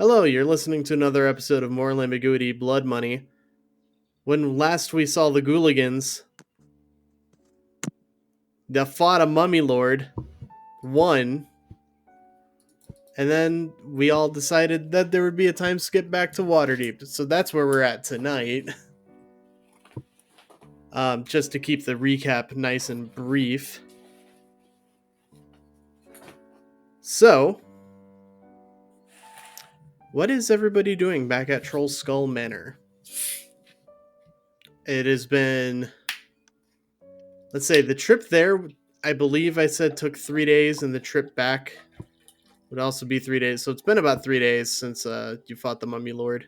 Hello, you're listening to another episode of Moral Ambiguity Blood Money. When last we saw the Ghouligans, they fought a mummy lord, won, and then we all decided that there would be a time skip back to Waterdeep. So that's where we're at tonight. Just to keep the recap nice and brief. So, what is everybody doing back at Troll Skull Manor? It has been, let's say, the trip there, I believe I said took 3 days, and the trip back would also be 3 days. So it's been about 3 days since you fought the Mummy Lord.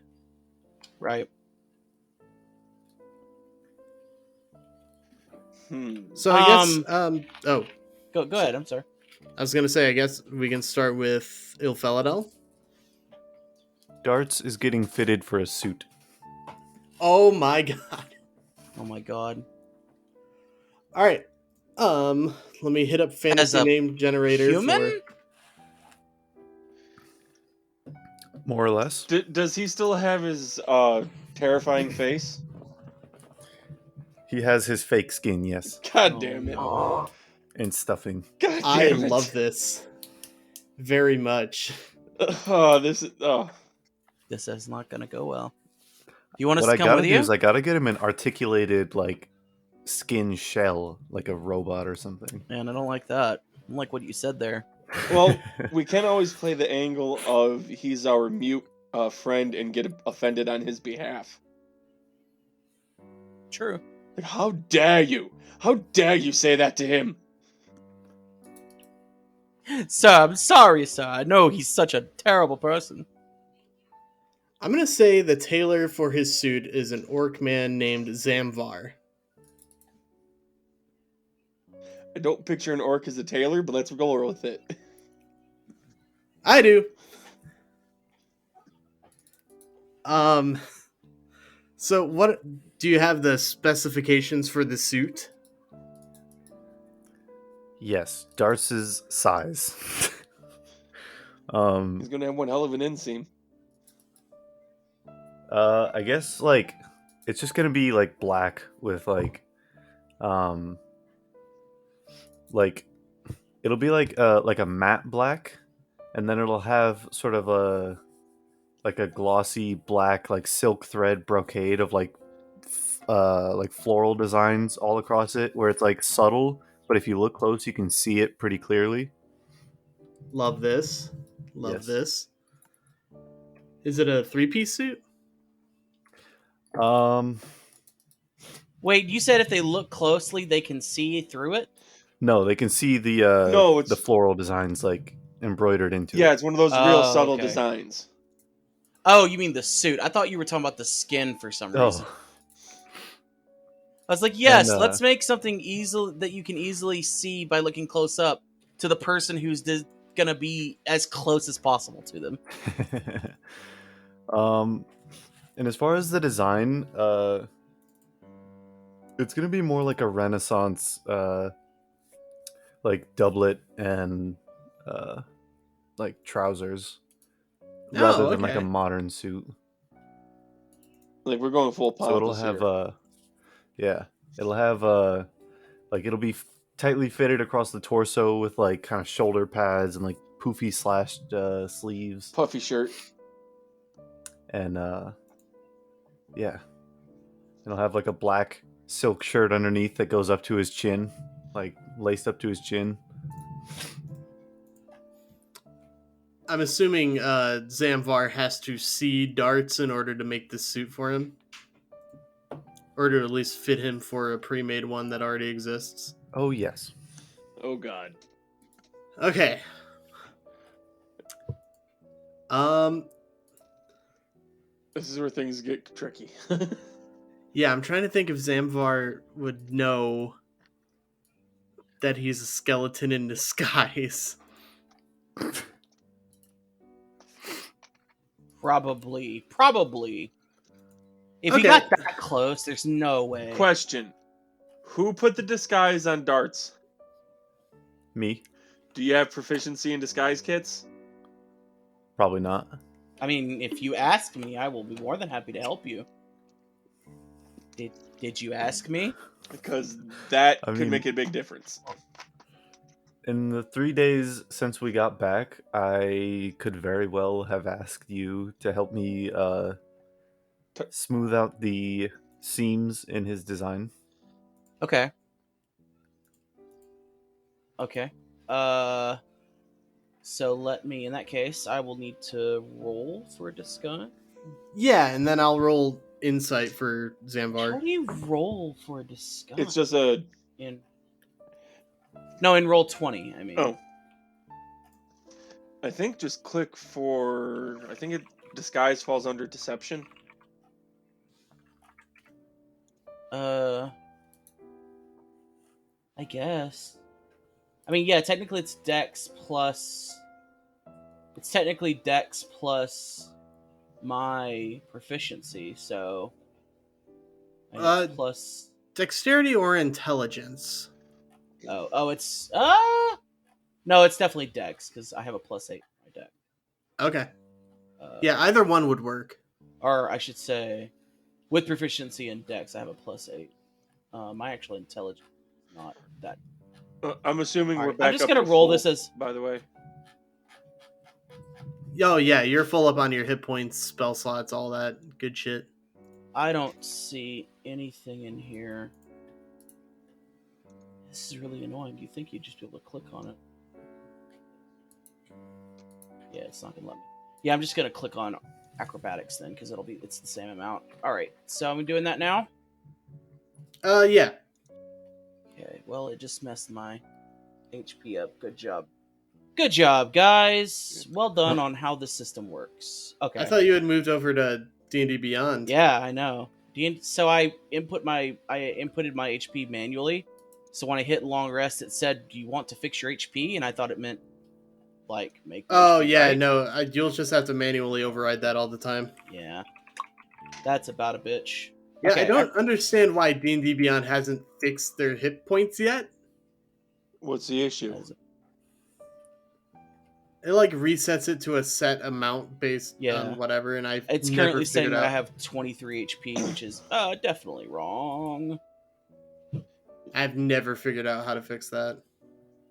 Right. So I guess, Go ahead. I'm sorry. I was gonna say, I guess we can start with Ilphelodel. Darts is getting fitted for a suit. Oh my god! Oh my god. All right, let me hit up fantasy name generator. Human? More or less. Does he still have his terrifying face? He has his fake skin, yes. God damn it. And stuffing. God damn I it. love this very much. This is not gonna go well. Do you want us What to I come gotta with do you? is I gotta get him an articulated, like, skin shell, like a robot or something. Man, I don't like that. I don't like what you said there. Well, we can't always play the angle of he's our mute friend and get offended on his behalf. True. Like, how dare you? How dare you say that to him? Sir, I'm sorry, sir. I know he's such a terrible person. I'm gonna say the tailor for his suit is an orc man named Zamvar. I don't picture an orc as a tailor, but let's go with it. I do. So what do you have the specifications for the suit? Yes, Darts' size. He's gonna have one hell of an inseam. I guess, like, it's just gonna be, like, black with, like, it'll be like a matte black, and then it'll have sort of a glossy black, like, silk thread brocade of like floral designs all across it, where it's like subtle, but if you look close you can see it pretty clearly. Love this. Yes. This. Is it a 3-piece suit? Wait, you said if they look closely, they can see through it? No, they can see the the floral designs, like, embroidered into it. Yeah, it's one of those real subtle okay. designs. Oh, you mean the suit. I thought you were talking about the skin for some reason. Oh. I was like, yes, And, let's make something that you can easily see by looking close up to the person who's going to be as close as possible to them. And as far as the design, it's going to be more like a Renaissance, like, doublet and, like, trousers, rather than, like, a modern suit. Like, we're going full pompous. So it'll have, it'll have, like, it'll be tightly fitted across the torso with, like, kind of shoulder pads and, like, poofy slashed sleeves. Puffy shirt. And, yeah. It'll have, like, a black silk shirt underneath that goes up to his chin, like, laced up to his chin. I'm assuming Zamvar has to see darts in order to make this suit for him. Or to at least fit him for a pre-made one that already exists. Oh, yes. Oh, God. Okay. This is where things get tricky. Yeah, I'm trying to think if Zamvar would know that he's a skeleton in disguise. Probably. If Okay. he got that close, there's no way. Question. Who put the disguise on Darts? Me? Do you have proficiency in disguise kits? Probably not. I mean, if you ask me, I will be more than happy to help you. Did you ask me? Because that I could mean- make a big difference. In the 3 days since we got back, I could very well have asked you to help me smooth out the seams in his design. Okay. Okay. So let me. In that case, I will need to roll for a disguise. Yeah, and then I'll roll insight for How Zamvar. do you roll for a disguise? It's just a... in roll 20. I mean. Oh. I think just click for... I think disguise falls under deception. I guess. I mean, yeah. Technically, it's Dex plus. It's technically Dex plus my proficiency. So. Plus. Dexterity or intelligence? It's no, it's definitely Dex because I have a +8 on my deck. Okay. Yeah, either one would work. Or I should say, with proficiency in Dex, I have a +8. My actual intelligence is not that. I'm assuming we're Alright, back I'm just up gonna to roll full, this as. by the way. Oh yeah, you're full up on your hit points, spell slots, all that good shit. I don't see anything in here. This is really annoying. You think you'd just be able to click on it? Yeah, it's not gonna let me. Yeah, I'm just gonna click on acrobatics then because it's the same amount. All right, so I'm doing that now. Yeah. Okay, well, it just messed my HP up. Good job. Good job, guys. Well done on how the system works. Okay. I thought you had moved over to D&D Beyond. Yeah, I know. So I inputted my HP manually. So when I hit long rest, it said, "Do you want to fix your HP?" And I thought it meant like make. Oh HP, yeah, right? no, you'll just have to manually override that all the time. Yeah, that's about a bitch. Yeah, Okay, I don't understand why D&D Beyond hasn't fixed their hit points yet. What's the issue? It like resets it to a set amount based Yeah. on whatever, and It's never currently saying figured that I out. have 23 HP, which is definitely wrong. I've never figured out how to fix that.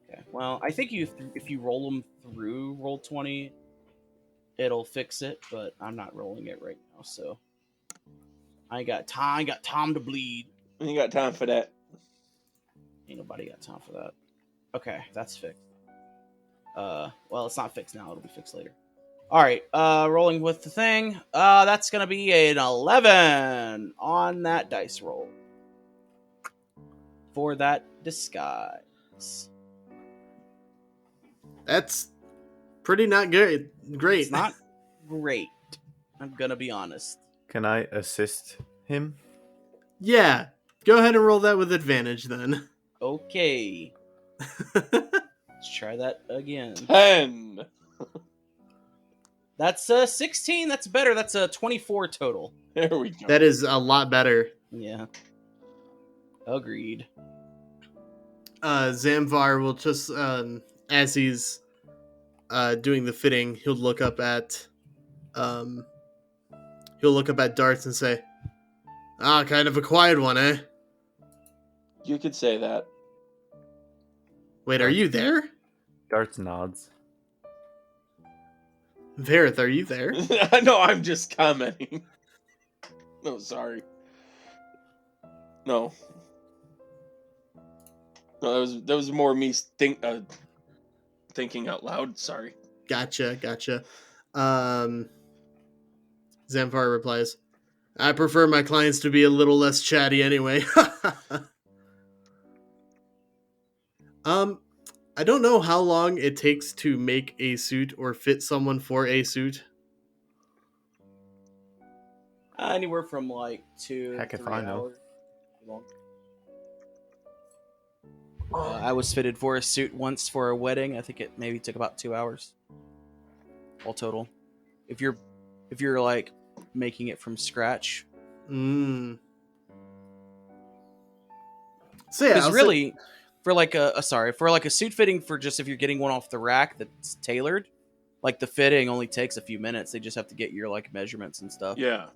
Okay. Well, I think if you roll them through roll 20, it'll fix it. But I'm not rolling it right now, so I ain't got time. I ain't got time to bleed. You ain't got time for that. Ain't nobody got time for that. Okay, that's fixed. Well, it's not fixed now. It'll be fixed later. All right. Rolling with the thing. That's gonna be an 11 on that dice roll for that disguise. That's pretty not good. Great. It's not great. I'm gonna be honest. Can I assist him? Yeah. Go ahead and roll that with advantage then. Okay. Let's try that again. 10. That's 16. That's better. That's a 24 total. There we go. That is a lot better. Yeah. Agreed. Zamvar will just, as he's doing the fitting, he'll look up at Darts and say, kind of a quiet one, eh? You could say that. Wait, are you there? Darts nods. Varroth, are you there? No, I'm just commenting. No, sorry. No. No, that was more me thinking out loud. Sorry. Gotcha. Zamvar replies, I prefer my clients to be a little less chatty anyway. I don't know how long it takes to make a suit or fit someone for a suit. Anywhere from like 2 Heck to if 3 I know. hours. I was fitted for a suit once for a wedding. I think it maybe took about 2 hours, all total. If you're like making it from scratch. So yeah, Because really, for like a suit fitting for just if you're getting one off the rack that's tailored, Like the fitting only takes a few minutes. They just have to get your like measurements and stuff. Yeah.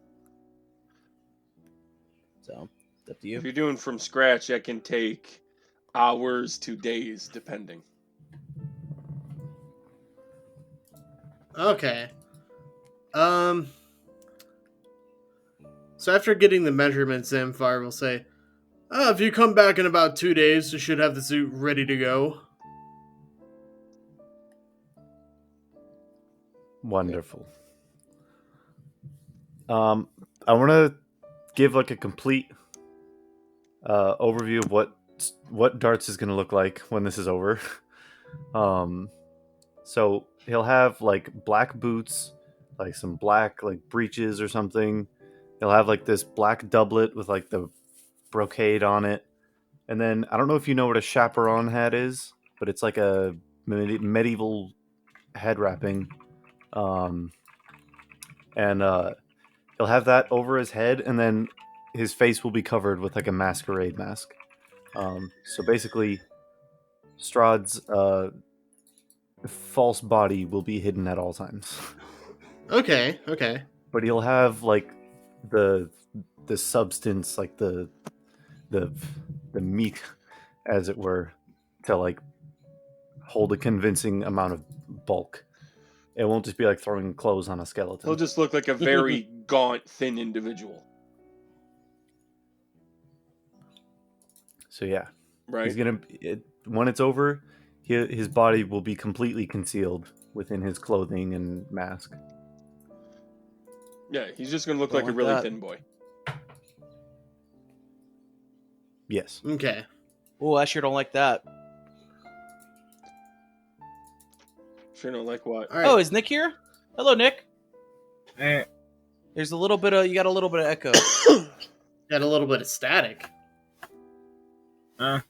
So it's up to you. If you're doing from scratch, that can take hours to days, depending. Okay. So after getting the measurements, Zamfar will say, if you come back in about 2 days, you should have the suit ready to go. Wonderful. I want to give like a complete overview of what Darts is going to look like when this is over. So he'll have like black boots, like some black like breeches or something. He'll have like this black doublet with like the brocade on it. And then I don't know if you know what a chaperon hat is, but it's like a medieval head wrapping. And he'll have that over his head, and then his face will be covered with like a masquerade mask. So basically, Strahd's false body will be hidden at all times. Okay. But he'll have like the substance, like the meat, as it were, to like hold a convincing amount of bulk. It won't just be like throwing clothes on a skeleton. He'll just look like a very gaunt, thin individual. So yeah, Right. he's gonna when it's over, his body will be completely concealed within his clothing and mask. Yeah, he's just gonna look Don't like a like really that. thin boy. Yes. Okay. Oh, I sure don't like that. Sure don't like what? All right. Oh, is Nick here? Hello, Nick. Eh, There's a little bit of you got a little bit of echo. Got a little bit of static. ah.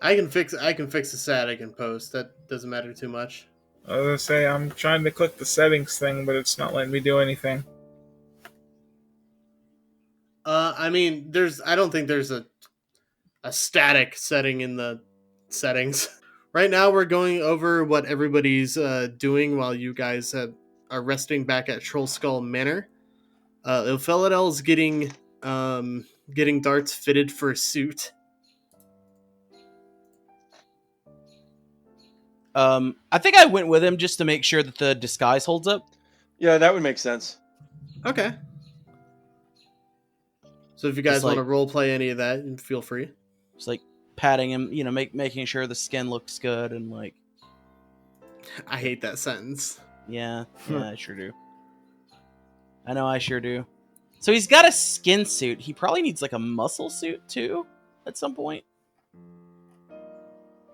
I can fix the static in post. That doesn't matter too much. I was gonna say, I'm trying to click the settings thing, but it's not letting me do anything. I mean, I don't think there's a static setting in the settings. Right now, we're going over what everybody's doing while you guys are resting back at Troll Skull Manor. Ilphelodel is getting Darts fitted for a suit. I think I went with him just to make sure that the disguise holds up. Yeah, that would make sense. Okay. So if you guys Just want like- to role play any of that, feel free. Just like patting him, making sure the skin looks good and like, I hate that sentence. yeah, I sure do. I know I sure do. So he's got a skin suit. He probably needs like a muscle suit too at some point.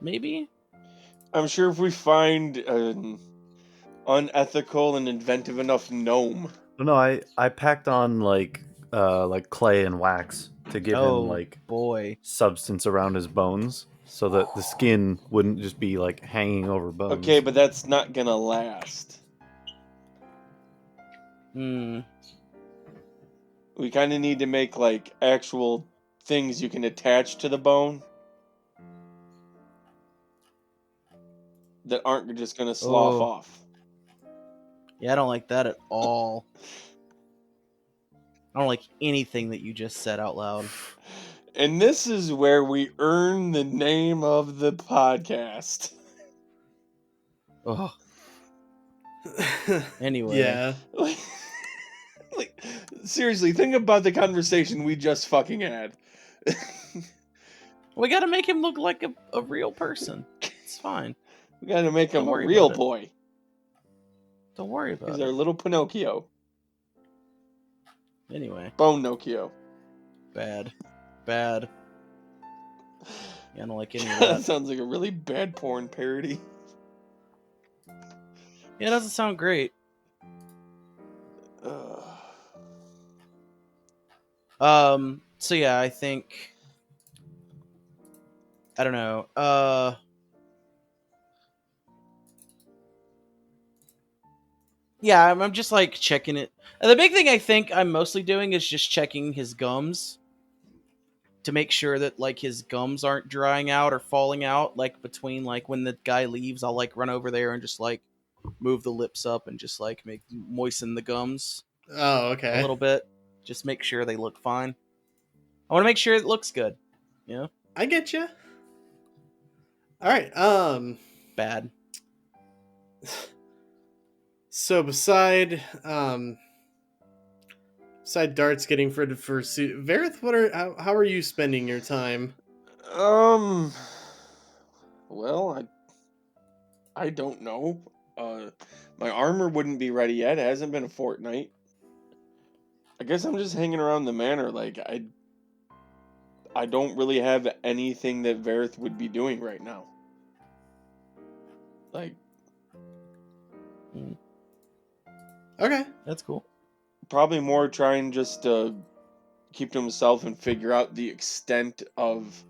Maybe. I'm sure if we find an unethical and inventive enough gnome. No, I packed on like clay and wax to give Oh him like boy. substance around his bones, so that the skin wouldn't just be like hanging over bones. Okay, but that's not gonna last. Hmm. We kind of need to make like actual things you can attach to the bone that aren't just gonna slough Oh. off. Yeah, I don't like that at all. I don't like anything that you just said out loud. And this is where we earn the name of the podcast. Oh. Anyway. Yeah. Like, seriously, think about the conversation we just fucking had. We got to make him look like a real person. It's fine. We gotta make him Don't a worry real about it. boy. Don't worry about He's it. our little Pinocchio. Anyway, Bone Nocchio. bad. Yeah, I don't like any of That that. sounds like a really bad porn parody. Yeah, it doesn't sound great. So yeah, I think I don't know. Yeah, I'm just like checking it. The big thing I think I'm mostly doing is just checking his gums to make sure that like his gums aren't drying out or falling out. Like between like when the guy leaves, I'll like run over there and just like move the lips up and just like moisten the gums Oh, a okay. little bit. Just make sure they look fine. I want to make sure it looks good. You know, I get you. All right. bad. So beside darts getting for suit, Varroth, how are you spending your time? Well, I don't know. My armor wouldn't be ready yet. It hasn't been a fortnight. I guess I'm just hanging around the manor. Like I don't really have anything that Varroth would be doing right now. Like, Okay. That's cool. probably more trying just to keep to himself and figure out the extent of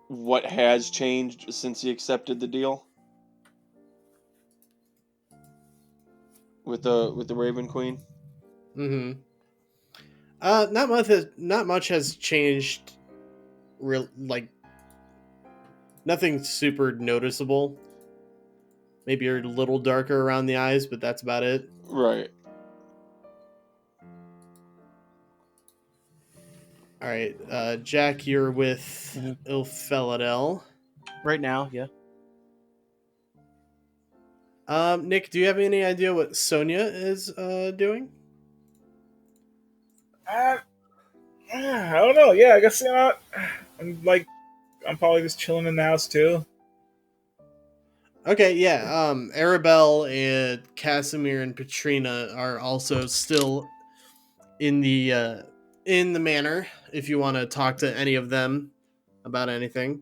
what has changed since he accepted the deal with the Raven Queen. Mm-hmm. Not much has changed. Like nothing super noticeable. Maybe you're a little darker around the eyes, but that's about it. Right. All right, Jack, you're with Mhm. Ilphelodel. Right now, yeah. Nick, do you have any idea what Sonia is doing? I don't know. Yeah, I guess I'm probably just chilling in the house too. Okay, yeah. Arabelle and Casimir and Petrina are also still in the manor. If you want to talk to any of them about anything.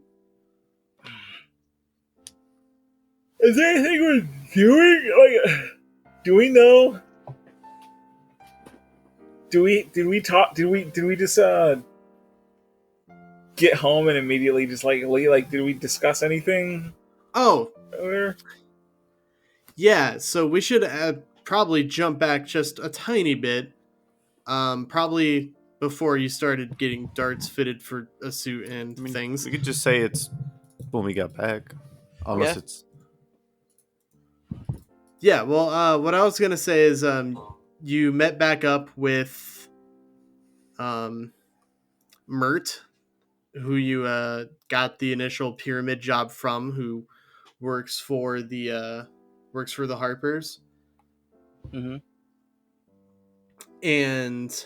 Is there anything we're doing? Like, do we know? Did we talk? Did we just get home and immediately just like leave? Like, did we discuss anything Oh, earlier? yeah. So we should probably jump back just a tiny bit. Probably before you started getting darts fitted for a suit and I mean, things. we could just say it's when we got back, unless Yeah. it's Yeah. Well, what I was gonna say is, you met back up with, Mert, who you got the initial pyramid job from, who works for the Harpers, Mm-hmm. and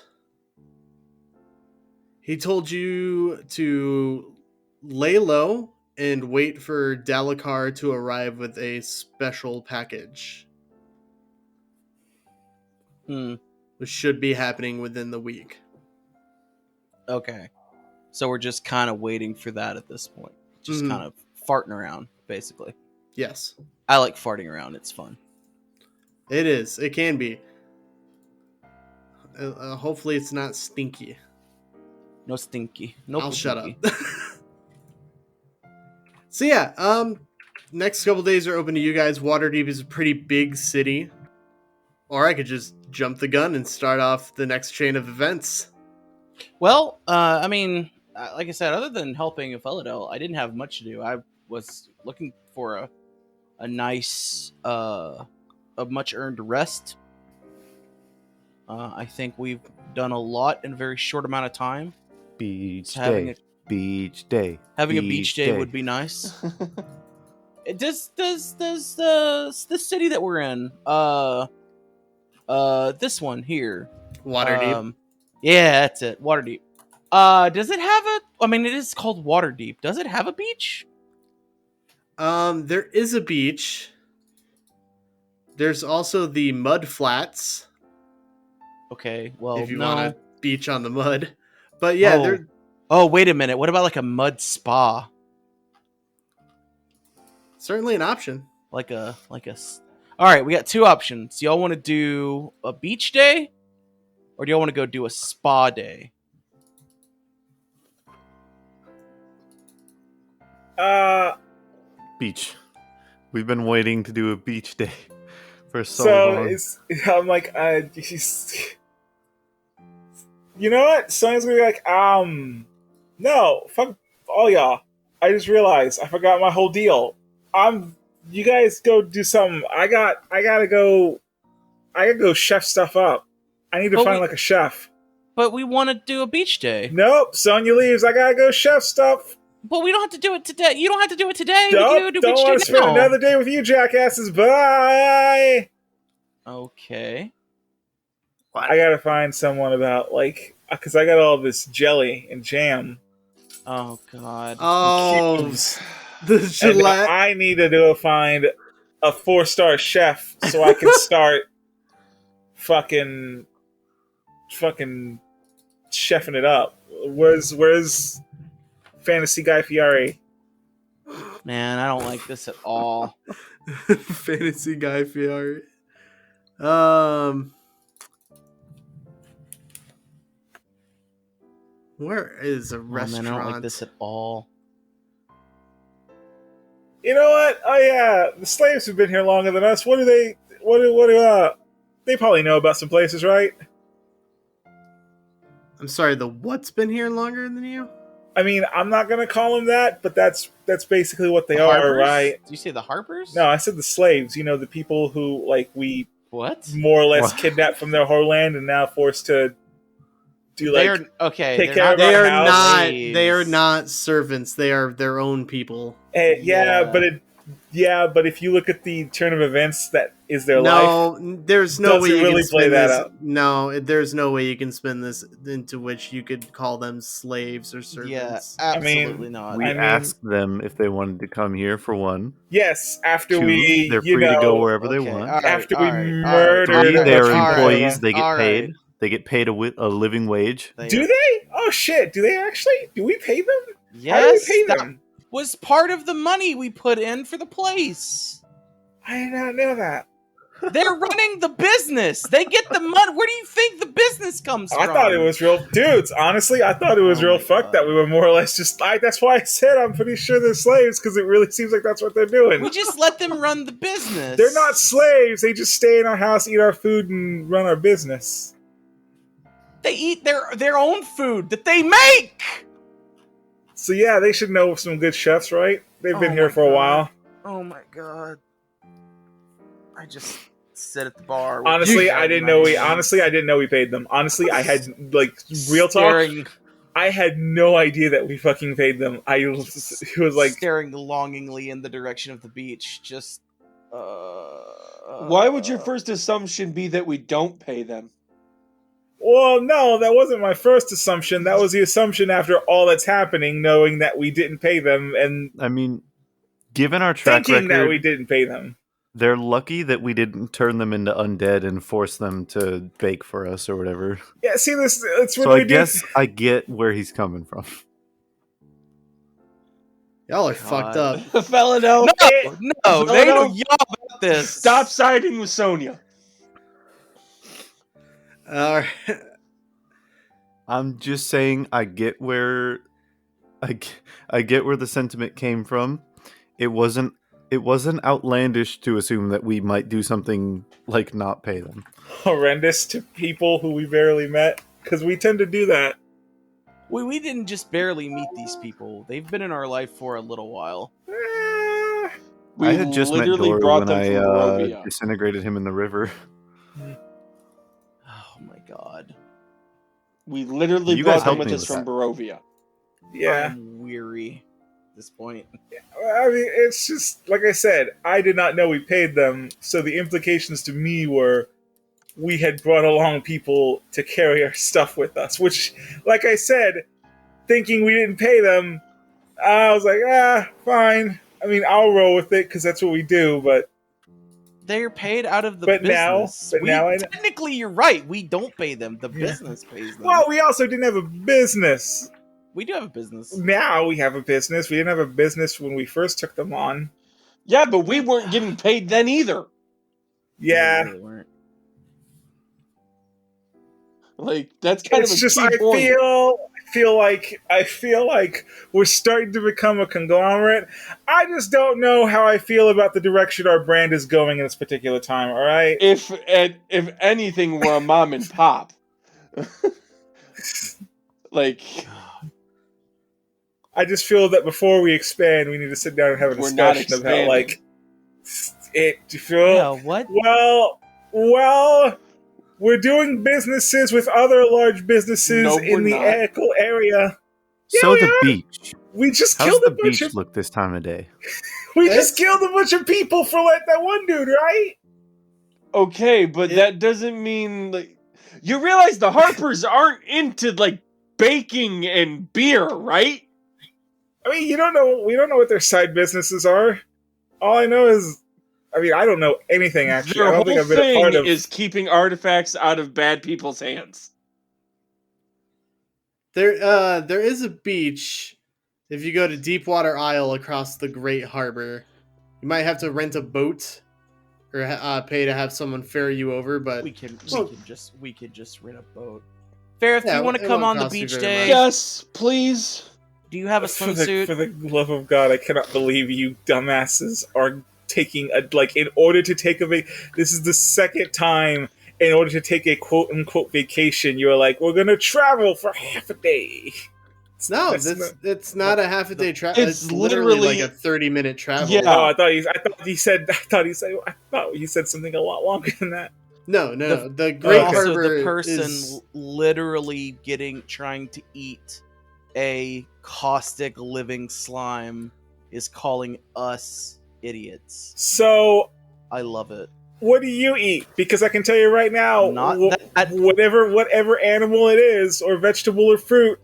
he told you to lay low and wait for Dalakar to arrive with a special package, Hmm. which should be happening within the week. Okay. So we're just kind of waiting for that at this point. Just Mhm. kind of farting around, basically. Yes, I like farting around. It's fun. it is. It can be. Hopefully, it's not stinky. No stinky. No I'll shut up. stinky. So yeah, next couple days are open to you guys. Waterdeep is a pretty big city, or I could just jump the gun and start off the next chain of events. Well, I mean, like I said, other than helping Ilphelodel, I didn't have much to do. I was looking for a nice, a much earned rest. I think we've done a lot in a very short amount of time. beach Having day. Beach day. Having a beach day would be nice. Does the city that we're in, this one here, Waterdeep. yeah, that's it, Waterdeep. Does it have a? I mean, it is called Waterdeep. Does it have a beach? There is a beach. There's also the mud flats. Okay, well, if you no. want to beach on the mud, but yeah, Oh. they're Oh, wait a minute. What about like a mud spa? certainly an option. All right, we got two options. Y'all want to do a beach day, or do y'all want to go do a spa day? Beach. We've been waiting to do a beach day for so long. I'm like, you know what? Sonia's gonna be like, No, fuck all y'all. I just realized I forgot my whole deal. You guys go do something. I gotta go chef stuff up. I need to But find we- like a chef. But we want to do a beach day. Nope, Sonia leaves. I gotta go chef stuff. But we don't have to do it today. You don't have to do it today. We Nope, can do don't beach want day to spend now. another day with you jackasses. Bye. Okay. I gotta find someone about because I got all this jelly and jam. Oh God. Oh, Cubes. the And Gillette. I need to go find a 4-star chef so I can start fucking chefing it up. Where's Fantasy Guy Fieri? Man, I don't like this at all. Fantasy Guy Fieri. Where is a Oh, restaurant? man, I don't like this at all. You know what? Oh yeah, the slaves have been here longer than us. They probably know about some places, right? I'm sorry, the what's been here longer than you? I mean, I'm not gonna call them that, but that's basically what they The are, Harpers? right? Do you say the Harpers? No, I said the slaves. You know, the people who we What? more or less What? kidnapped from their homeland and now forced to do They're okay. take they're care not of They our are house. not. slaves. They are not servants. They are their own people. yeah, Yeah. but if you look at the turn of events that is their life, No, there's no Does way it you really can play spin that this. up? No, there's no way you can spin this into which you could call them slaves or Yeah, servants. absolutely mean, not. We I mean- asked them if they wanted to come here for one. yes, after 2, we, they're you free to know, go wherever they Okay, want. all right, after all we right, murdered all right, 3, a they bunch are of all right, employees. They get all paid. right. They get paid a living wage. Do they? Oh shit! Do they actually? Do we pay them? Yes, How do we pay that them? was part of the money we put in for the place. I did not know that. They're running the business. They get the money. Where do you think the business comes I from? thought it was real, dudes. Honestly, I thought it was Oh real my fucked God. that we were more or less just. That's why I said I'm pretty sure they're slaves because it really seems like that's what they're doing. We just let them run the business. They're not slaves. They just stay in our house, eat our food, and run our business. They eat their own food that they make. So yeah, they should know some good chefs, right? They've been Oh here my for a God. while. Oh my God! I just sit at the bar. with Honestly, bread I in didn't my know hands, I didn't know we paid them. Honestly, I had real talk. staring, I had no idea that we fucking paid them. It was like, staring longingly in the direction of the beach. Just. Why would your first assumption be that we don't pay them? well, no, that wasn't my first assumption. That was the assumption after all that's happening, knowing that we didn't pay them and I mean, given our track thinking that record, we didn't pay them. they're lucky that we didn't turn them into undead and force them to bake for us or whatever. Yeah, see, it's when So I we do. guess I get where he's coming from. Y'all are God. fucked up. Ilphelodel, No, they know y'all about this. stop siding with Sonia. All right. I'm just saying I get where I get where the sentiment came from. It wasn't outlandish to assume that we might do something like not pay them. Horrendous to people who we barely met because we tend to do that. We didn't just barely meet these people. They've been in our life for a little while. We I had just met literally Dory brought when them I from Barovia. disintegrated him in the river. Oh my God! We literally You guys brought them helped with me us with from that. Barovia. Yeah, I'm weary at this point. I mean, it's just like I said. I did not know we paid them, so the implications to me were we had brought along people to carry our stuff with us. Which, like I said, thinking we didn't pay them, I was like, fine. I mean, I'll roll with it because that's what we do. But They're paid out of the But now- business. but now I- technically, you're right. We don't pay them. The Yeah. business pays them. well, we also didn't have a business. We do have a business. Now we have a business. We didn't have a business when we first took them on. Yeah, but we weren't getting paid then either. Yeah. We really weren't. Like, that's kind It's of a just key point. I feel like we're starting to become a conglomerate. I just don't know how I feel about the direction our brand is going in this particular time. All right. If anything, we're a mom and pop. Like, I just feel that before we expand, we need to sit down and have a We're not discussion about expanding. it. Do you feel? Yeah, what? Well, we're doing businesses with other large businesses No, in we're the not. Echo area. So we the are. beach. We just How's killed the a bunch beach of look this time of day? It's- killed a bunch of people for like that one dude, right? Okay, but that doesn't mean like you realize the Harpers aren't into like baking and beer, right? I mean, you don't know. We don't know what their side businesses are. All I know is, I mean, I don't know anything actually. Their I don't whole think I've been a thing part of. is keeping artifacts out of bad people's hands. There is a beach. If you go to Deepwater Isle across the Great Harbor, you might have to rent a boat or pay to have someone ferry you over. But We could Well- just rent a boat. Varroth, do Yeah, you want to it come won't on the cost you beach very day? much. Yes, please. Do you have a For the swimsuit? love of God, I cannot believe you dumbasses are taking in order to take this is the second time in order to take a quote unquote vacation, you're like, we're gonna travel for half a day. no, it's not a half a day travel. It's It's literally like literally- a 30-minute travel. Yeah. Oh, I thought he said something a lot longer than that. No. The Great Okay. Also, Harbor the person is literally trying to eat a caustic living slime is calling us idiots. So I love it. what do you eat? Because I can tell you right now, Not that- whatever animal it is, or vegetable or fruit,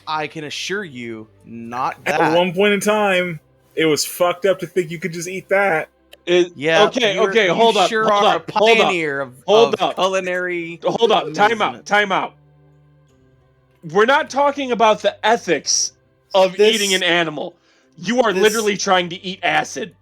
I can assure you, not at that. one point in time, it was fucked up to think you could just eat that. Yeah. Okay. you're- Okay. you Hold up. Sure Hold are up. a Hold up. pioneer of Hold up. culinary. Hold up. Time out. amazement. Time out. We're not talking about the ethics of This- eating an animal. You are this- literally trying to eat acid.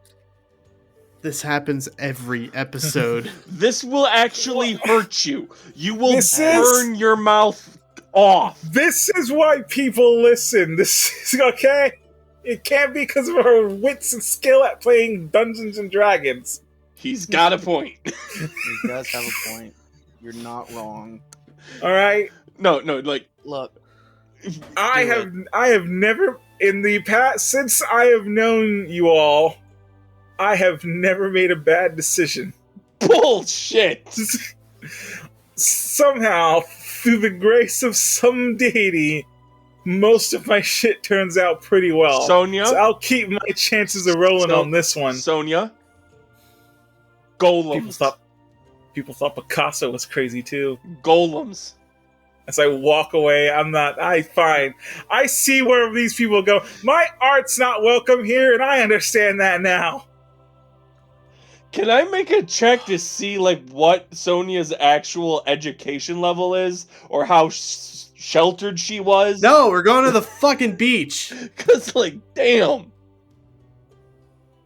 this happens every episode. This will actually hurt you. You will This is- burn your mouth off. This is why people listen. This is okay. It can't be because of our wits and skill at playing Dungeons and Dragons. He's got a point. He does have a point. You're not wrong. All right. No, like Look, I Do have never in the past since I have known you all, I have never made a bad decision. bullshit. Somehow, through the grace of some deity, most of my shit turns out pretty well. Sonia, So I'll keep my chances of rolling So- on this one. Sonia, People golems, thought Picasso was crazy too. golems. As I walk away, fine. I see where these people go. My art's not welcome here, and I understand that now. Can I make a check to see like what Sonia's actual education level is, or how sheltered she was? No, we're going to the fucking beach. Because like, damn.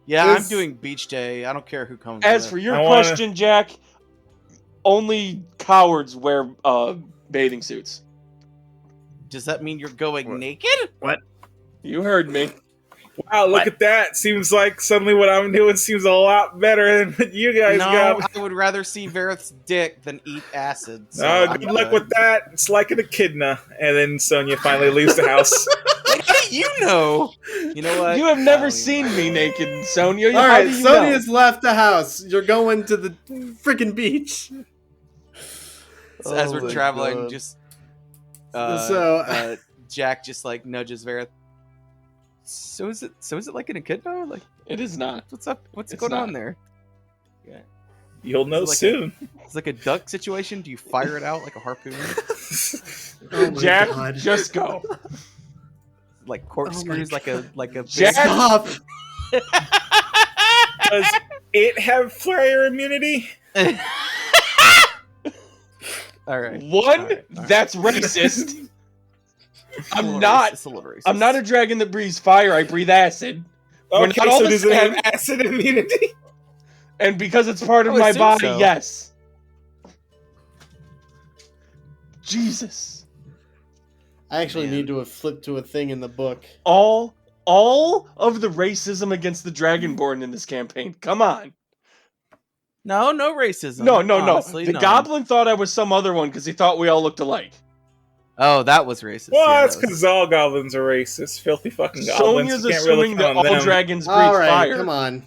yeah, I'm This- doing beach day. I don't care who comes. As with. for your I wanna- question, Jack, only cowards wear bathing suits. Does that mean you're going What? naked? You heard me. Wow, look at that. Seems like suddenly what I'm doing seems a lot better than what you guys No, got. I would rather see Varroth's dick than eat acid. So Good I'm luck with that. It's like an echidna. And then Sonia finally leaves the house. How do you know? You know what? You have I never don't seen even- me naked, Sonia. All How right, do you Sonia's left the house. You're going to the freaking beach. So as Oh we're my traveling, God. just Jack just like nudges Varroth. So is it like an echidna? Like It is not. what's up? What's It's going not. on there? You'll know Is it like soon. It's like a duck situation. Do you fire it out like a harpoon? Oh my Jack, God. just go. Like corkscrews? like a big- Jack- Stop. Does it have flyer immunity? All right. One, All right. that's racist. It's a I'm little not. racist, a little racist. I'm not a dragon that breathes fire. I breathe acid. We're Okay, not all so the does it same. have acid immunity? And because it's part of I would my assume body, so. yes. Jesus. I actually Man. need to have flipped to a thing in the book. All of the racism against the Dragonborn in this campaign. Come on. No racism. No. Honestly, The none. goblin thought I was some other one because he thought we all looked alike. Oh, that was racist. Well, yeah, that's that was- because all goblins are racist. Filthy fucking goblins. Sonia's You can't really assuming that count all them. dragons breathe All right, fire. come on.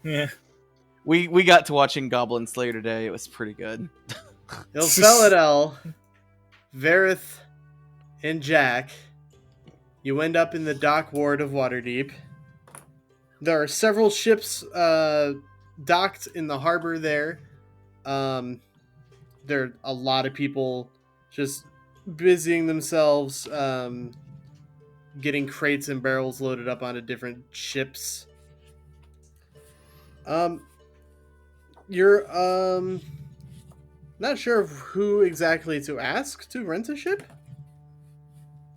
Yeah. we got to watching Goblin Slayer today. It was pretty good. Ilphelodel, Varroth, and Jack. You end up in the dock ward of Waterdeep. There are several ships docked in the harbor there. There are a lot of people just busying themselves, getting crates and barrels loaded up onto different ships. You're not sure of who exactly to ask to rent a ship,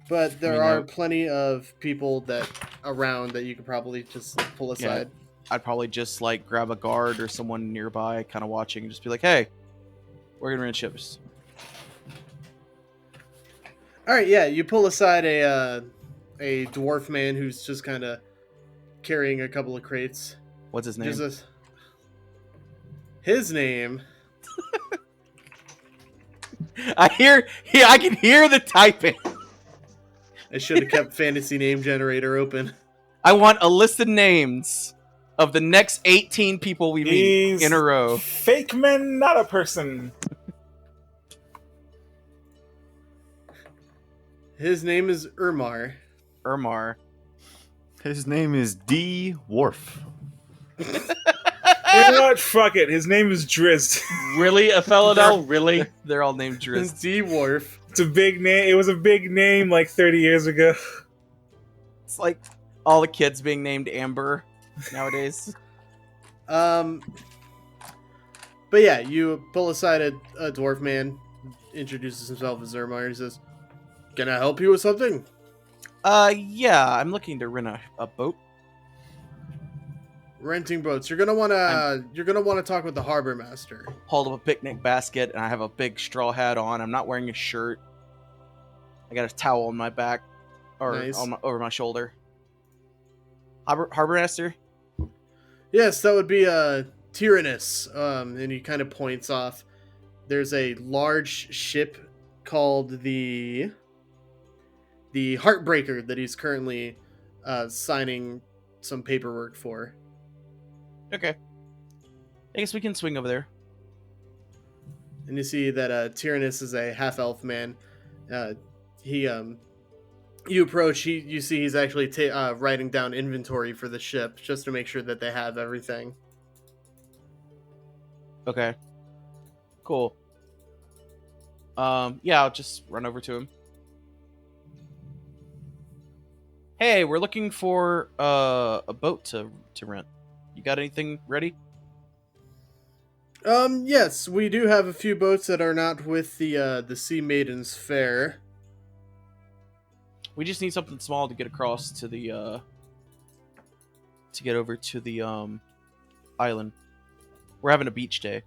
but there are plenty of people that around that you could probably just pull aside. I'd probably just like grab a guard or someone nearby, kind of watching, and just be like, "Hey, we're gonna rent ships." All right, yeah, you pull aside a dwarf man who's just kind of carrying a couple of crates. What's his name? His name. I can hear the typing. I should have kept fantasy name generator open. I want a list of names of the next 18 people we meet He's in a row. fake man, not a person. His name is Urmar. Urmar. His name is D. Worf. You know what? Fuck it. His name is Drizzt. Really, Ilphelodel? Really? They're all named Drizzt. D. Worf. It's a big name. It was a big name like 30 years ago. It's like all the kids being named Amber nowadays. But yeah, you pull aside a dwarf man, introduces himself as Urmar. He says, "Can I help you with something?" Yeah, I'm looking to rent a boat. Renting boats. You're gonna wanna talk with the harbor master. Hauled up a picnic basket, and I have a big straw hat on. I'm not wearing a shirt. I got a towel on my back, or Nice. over my shoulder. Harbor master. Yes, that would be Tyrannus. And he kind of points off. There's a large ship called the Heartbreaker that he's currently signing some paperwork for. Okay. I guess we can swing over there. And you see that Tyrannus is a half-elf man. You approach. You see he's actually writing down inventory for the ship just to make sure that they have everything. Okay. Cool. Yeah, I'll just run over to him. Hey, we're looking for a boat to rent. You got anything ready? Yes, we do have a few boats that are not with the Sea Maidens Fair. We just need something small to get across to the to get over to the island. We're having a beach day.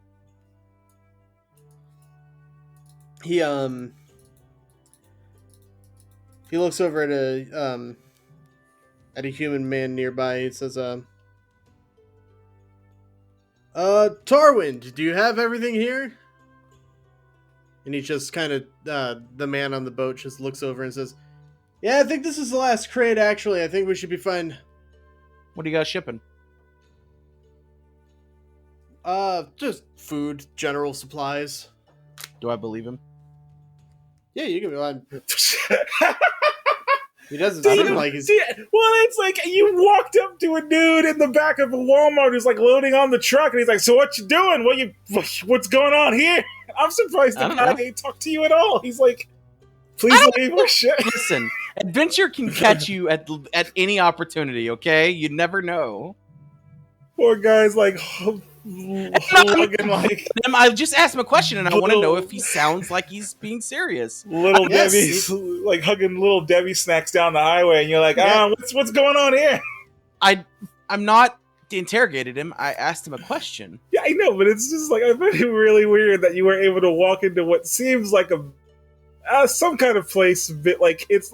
He looks over at a human man nearby. He says, Tarwind, do you have everything here?" And he just kind of, the man on the boat just looks over and says, "Yeah, I think this is the last crate, actually. I think we should be fine." What do you got shipping? Just food, general supplies. Do I believe him? Yeah, you can. He doesn't See, seem like he's. well, it's like you walked up to a dude in the back of a Walmart who's like loading on the truck, and he's like, "So what you doing? What's going on here?" I'm surprised the I don't guy know. didn't talk to you at all. He's like, "Please leave our shit." Listen, adventure can catch you at any opportunity. Okay, you never know. Poor guy's like, hugging like I just asked him a question, and I want to know if he sounds like he's being serious. little Yes. Debbie's, like hugging little Debbie snacks down the highway, and you're like, Yeah. what's going on here? I'm not interrogated him. I asked him a question. Yeah, I know, but it's just like I find it really weird that you were able to walk into what seems like a some kind of place, but like it's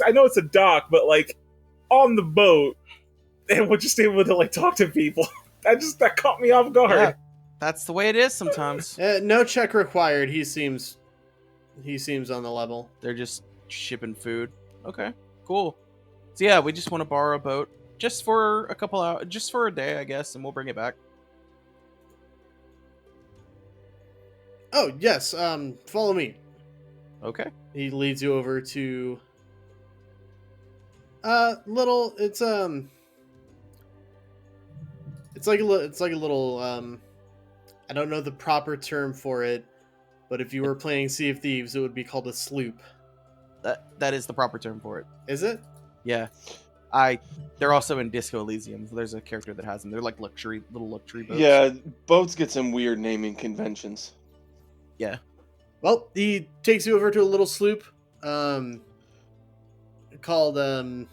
I know it's a dock, but like on the boat, and we're just able to like talk to people. That caught me off guard. Yeah, that's the way it is sometimes. No check required. He seems He seems on the level. They're just shipping food. Okay, cool. So yeah, we just want to borrow a boat just for a couple hours, just for a day, I guess, and we'll bring it back. Oh yes, follow me. Okay. He leads you over to little. It's like a little. I don't know the proper term for it, but if you were playing Sea of Thieves, it would be called a sloop. That is the proper term for it. Is it? Yeah. They're also in Disco Elysium. There's a character that has them. They're like little luxury boats. Yeah, boats get some weird naming conventions. Yeah. Well, he takes you over to a little sloop, called I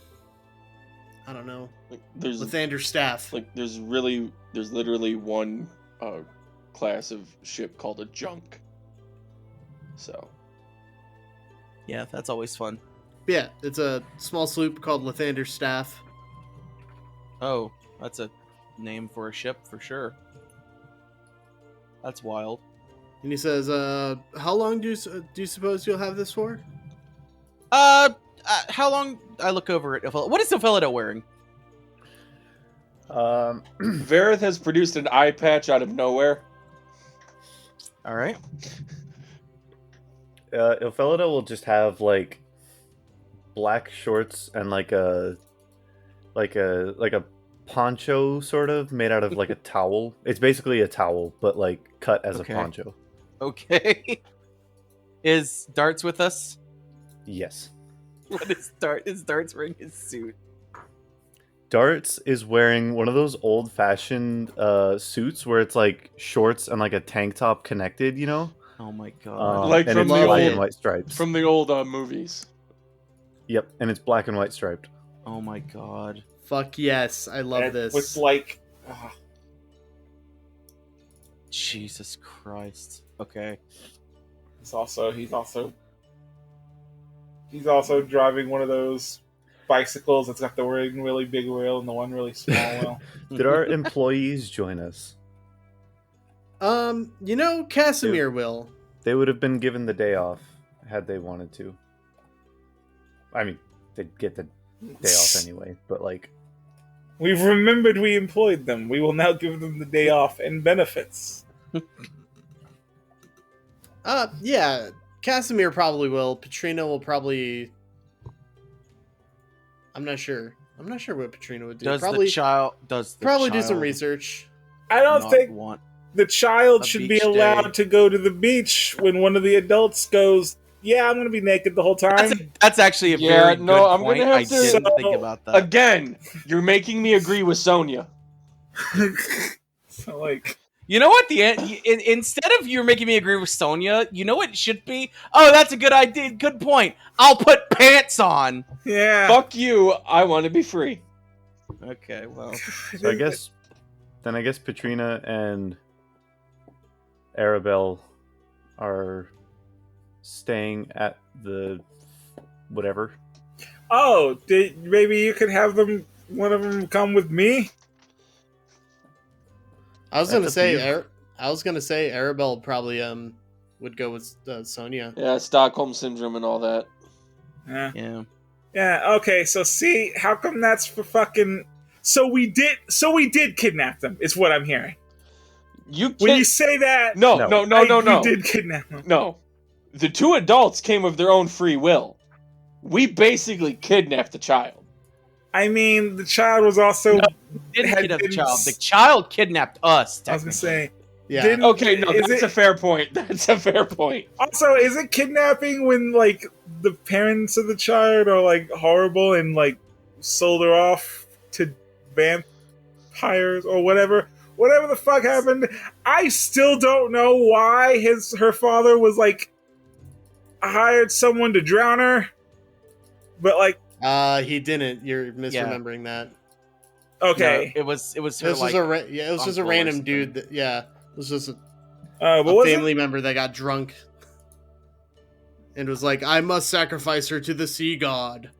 don't know, Like, there's Lathander Staff. like there's literally one class of ship called a junk. So Yeah, that's always fun. Yeah, it's a small sloop called Lathander Staff. Oh, that's a name for a ship for sure. That's wild. And he says, "How long do you suppose you'll have this for?" How long? I look over at what is Ilphelodel wearing? Varroth has produced an eye patch out of nowhere. All right. Ilphelodel will just have like black shorts and like a poncho sort of made out of like a towel. It's basically a towel, but like cut as Okay. a poncho. Okay. Is Darts with us? Yes. What is Darts? Is Darts wearing his suit? Darts is wearing one of those old-fashioned suits where it's like shorts and like a tank top connected, you know? Oh my god. Like and from it's the black old- and white stripes. From the old movies. Yep, and it's black and white striped. Oh my god. Fuck yes, I love And this. What's like? Jesus Christ. Okay. He's also driving one of those bicycles that's got the one really big wheel and the one really small wheel. Did our employees join us? Casimir will. They would have been given the day off had they wanted to. I mean, they'd get the day off anyway, but like... We've remembered we employed them. We will now give them the day off and benefits. Yeah, Casimir probably will. Petrina will probably. I'm not sure. I'm not sure what Petrina would do. Does probably the child do some child research. I don't not think want the child a should beach be allowed day? to go to the beach when one of the adults goes, "Yeah, I'm going to be naked the whole time." That's actually a Yeah, very no, good I'm point. gonna have I to- didn't think So, about that. Again, you're making me agree with Sonia. So, like, You know what? Instead of you're making me agree with Sonia, you know what it should be? Oh, that's a good idea. Good point. I'll put pants on. yeah. Fuck you, I want to be free. Okay, well. So I guess Petrina and Arabelle are staying at the whatever. Oh, maybe you could have one of them come with me? I was That's gonna up say to you. I was gonna say Arabelle probably would go with Sonia. Yeah, Stockholm Syndrome and all that. Yeah. Yeah. Yeah, okay, so see, how come that's for fucking... So we did kidnap them, is what I'm hearing. You When can't... you say that... No. You did kidnap them. No. The two adults came of their own free will. We basically kidnapped the child. I mean, the child was also... No, Didn't had kidnap the been child. The child kidnapped us. I was gonna say... Yeah. Didn't- Okay, no, is that's it- a fair point. That's a fair point. Also, is it kidnapping when, like, the parents of the child are, like, horrible and, like, sold her off to vampires or whatever? Whatever the fuck happened, I still don't know why her father was, like, hired someone to drown her. But, like, He didn't. You're misremembering that. okay. No, it was her, This like, was it was just a uncle or random something. dude. That, yeah, it was just a But was family member that got drunk and was like, "I must sacrifice her to the sea god."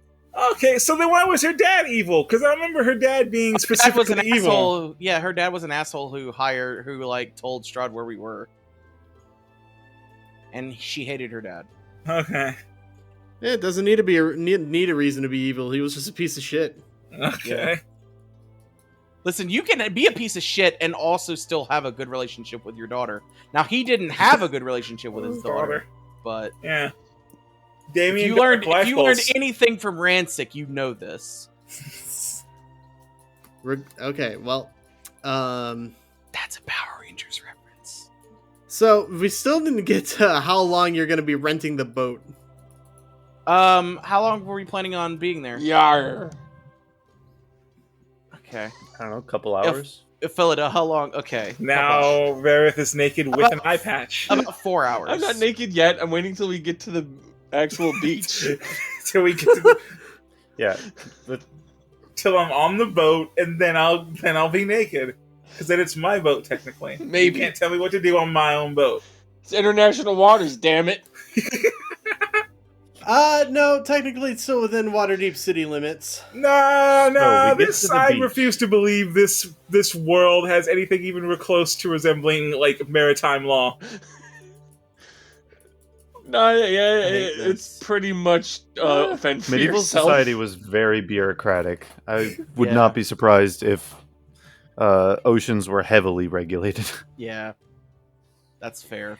Okay, so then why was her dad evil? Because I remember her dad being Her dad was specifically an evil. asshole. Yeah, her dad was an asshole who like told Strahd where we were, and she hated her dad. Okay. It doesn't need to be need a reason to be evil. He was just a piece of shit. Okay. Listen, you can be a piece of shit and also still have a good relationship with your daughter. Now, he didn't have a good relationship with his daughter, but Yeah. if Damien you got learned life goals. anything from Rancic, you know this. Okay, well, That's a Power Rangers reference. so we still didn't get to how long you're going to be renting the boat. How long were we planning on being there? Yar. Okay. I don't know, a couple hours. Ilphelodel, how long? Okay. Now Varroth is naked with an eye patch. About 4 hours. I'm not naked yet. I'm waiting till we get to the actual beach. Till we get to the, Yeah, but till I'm on the boat, and then I'll be naked, because then it's my boat technically. Maybe. You can't tell me what to do on my own boat. It's international waters, damn it. No, technically it's still within Waterdeep city limits. No, No, we get this to the I beach. refuse to believe this world has anything even close to resembling like maritime law. No, yeah, hate it's this. pretty much fend for medieval yourself. society was very bureaucratic. I would Yeah. not be surprised if oceans were heavily regulated. Yeah. That's fair.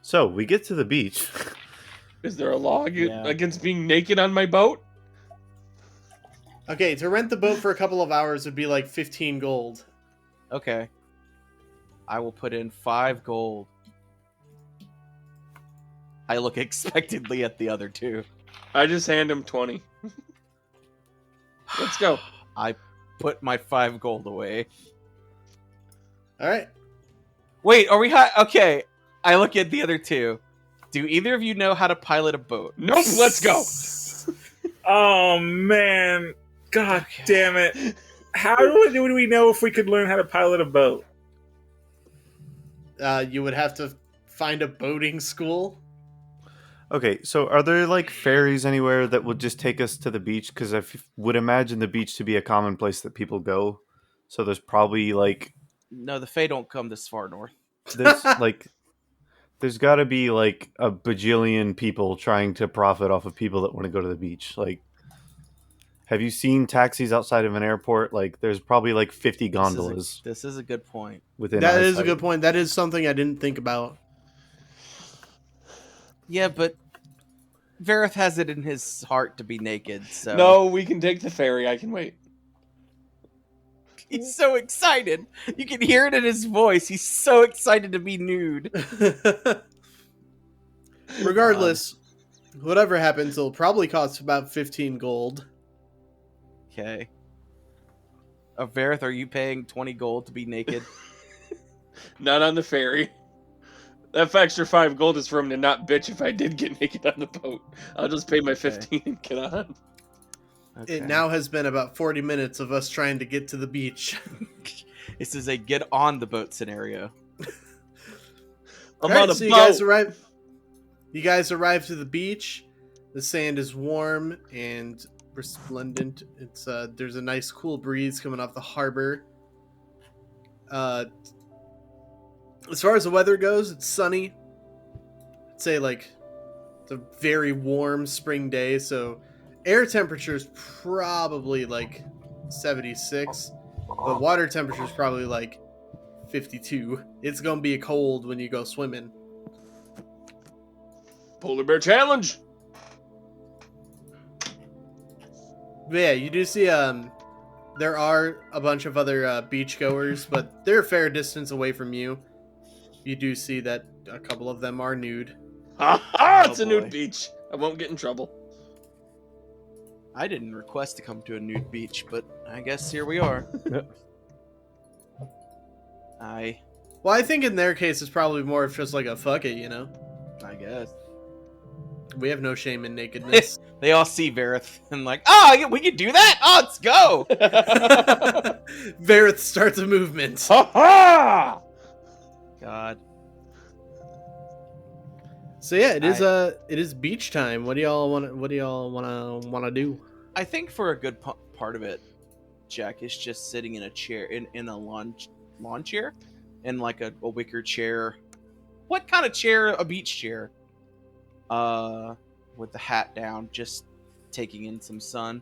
So we get to the beach. Is there a law Yeah. against being naked on my boat? Okay, to rent the boat for a couple of hours would be like 15 gold. Okay. I will put in 5 gold. I look expectantly at the other two. I just hand him 20. Let's go. I put my 5 gold away. All right. Wait, are we okay. I look at the other two. Do either of you know how to pilot a boat? Nope, let's go. Oh man, god damn it! How do we know if we could learn how to pilot a boat? You would have to find a boating school. Okay, so are there like ferries anywhere that would just take us to the beach? Because I would imagine the beach to be a common place that people go. So there's probably like No, the Fae don't come this far north. there's got to be like a bajillion people trying to profit off of people that want to go to the beach. Like, have you seen taxis outside of an airport? Like, there's probably like 50 gondolas This is a good point. within. That is a eyesight. good point. That is something I didn't think about. Yeah, but Varroth has it in his heart to be naked, so No, we can take the ferry. I can wait. he's so excited. You can hear it in his voice. He's so excited to be nude. Regardless, whatever happens, it'll probably cost about 15 gold. Okay. Varroth, are you paying 20 gold to be naked? Not on the ferry. That extra 5 gold is for him to not bitch if I did get naked on the boat. I'll just pay my 15 and get on. Okay. It now has been about 40 minutes of us trying to get to the beach. This is a get on the boat scenario. I'm Alright, on a so boat. You guys arrive to the beach. The sand is warm and resplendent. It's there's a nice cool breeze coming off the harbor. As far as the weather goes, it's sunny. I'd say like it's a very warm spring day, so air temperature is probably like 76, but water temperature is probably like 52. It's gonna be cold when you go swimming. Polar bear challenge. But yeah, you do see there are a bunch of other beachgoers, but they're a fair distance away from you. You do see that a couple of them are nude. Ha ha! Oh, It's a boy. nude beach. I won't get in trouble. I didn't request to come to a nude beach, but I guess here we are. Well, I think in their case, it's probably more of just like a fuck it, you know? I guess. We have no shame in nakedness. They all see Varroth and like, oh, yeah, we can do that? Oh, let's go! Varroth starts a movement. Ha ha! God. So yeah, it is beach time. What do y'all want to do? I think for a good part of it, Jack is just sitting in a chair, in a lawn chair, in like a wicker chair. What kind of chair? A beach chair. with the hat down, just taking in some sun.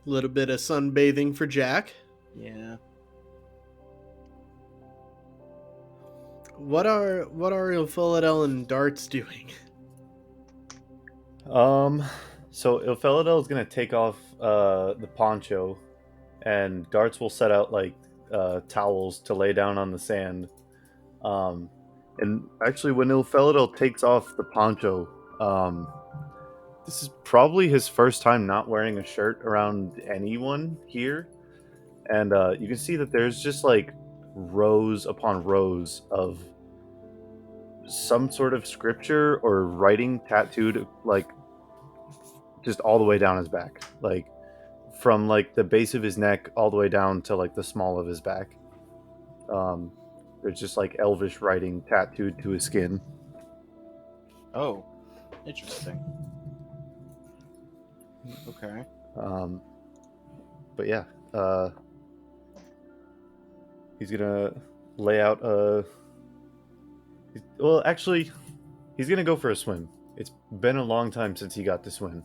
A little bit of sunbathing for Jack. Yeah. What are Ilphelodel and Darts doing? So Ilphelodel is gonna take off the poncho, and Darts will set out like towels to lay down on the sand. And actually, when Ilphelodel takes off the poncho, this is probably his first time not wearing a shirt around anyone here, and you can see that there's just like rows upon rows of some sort of scripture or writing tattooed like just all the way down his back, like from like the base of his neck all the way down to like the small of his back. There's just like elvish writing tattooed to his skin. Oh, interesting. Okay. But yeah, he's gonna lay out well, actually, he's gonna go for a swim. It's been a long time since he got to swim.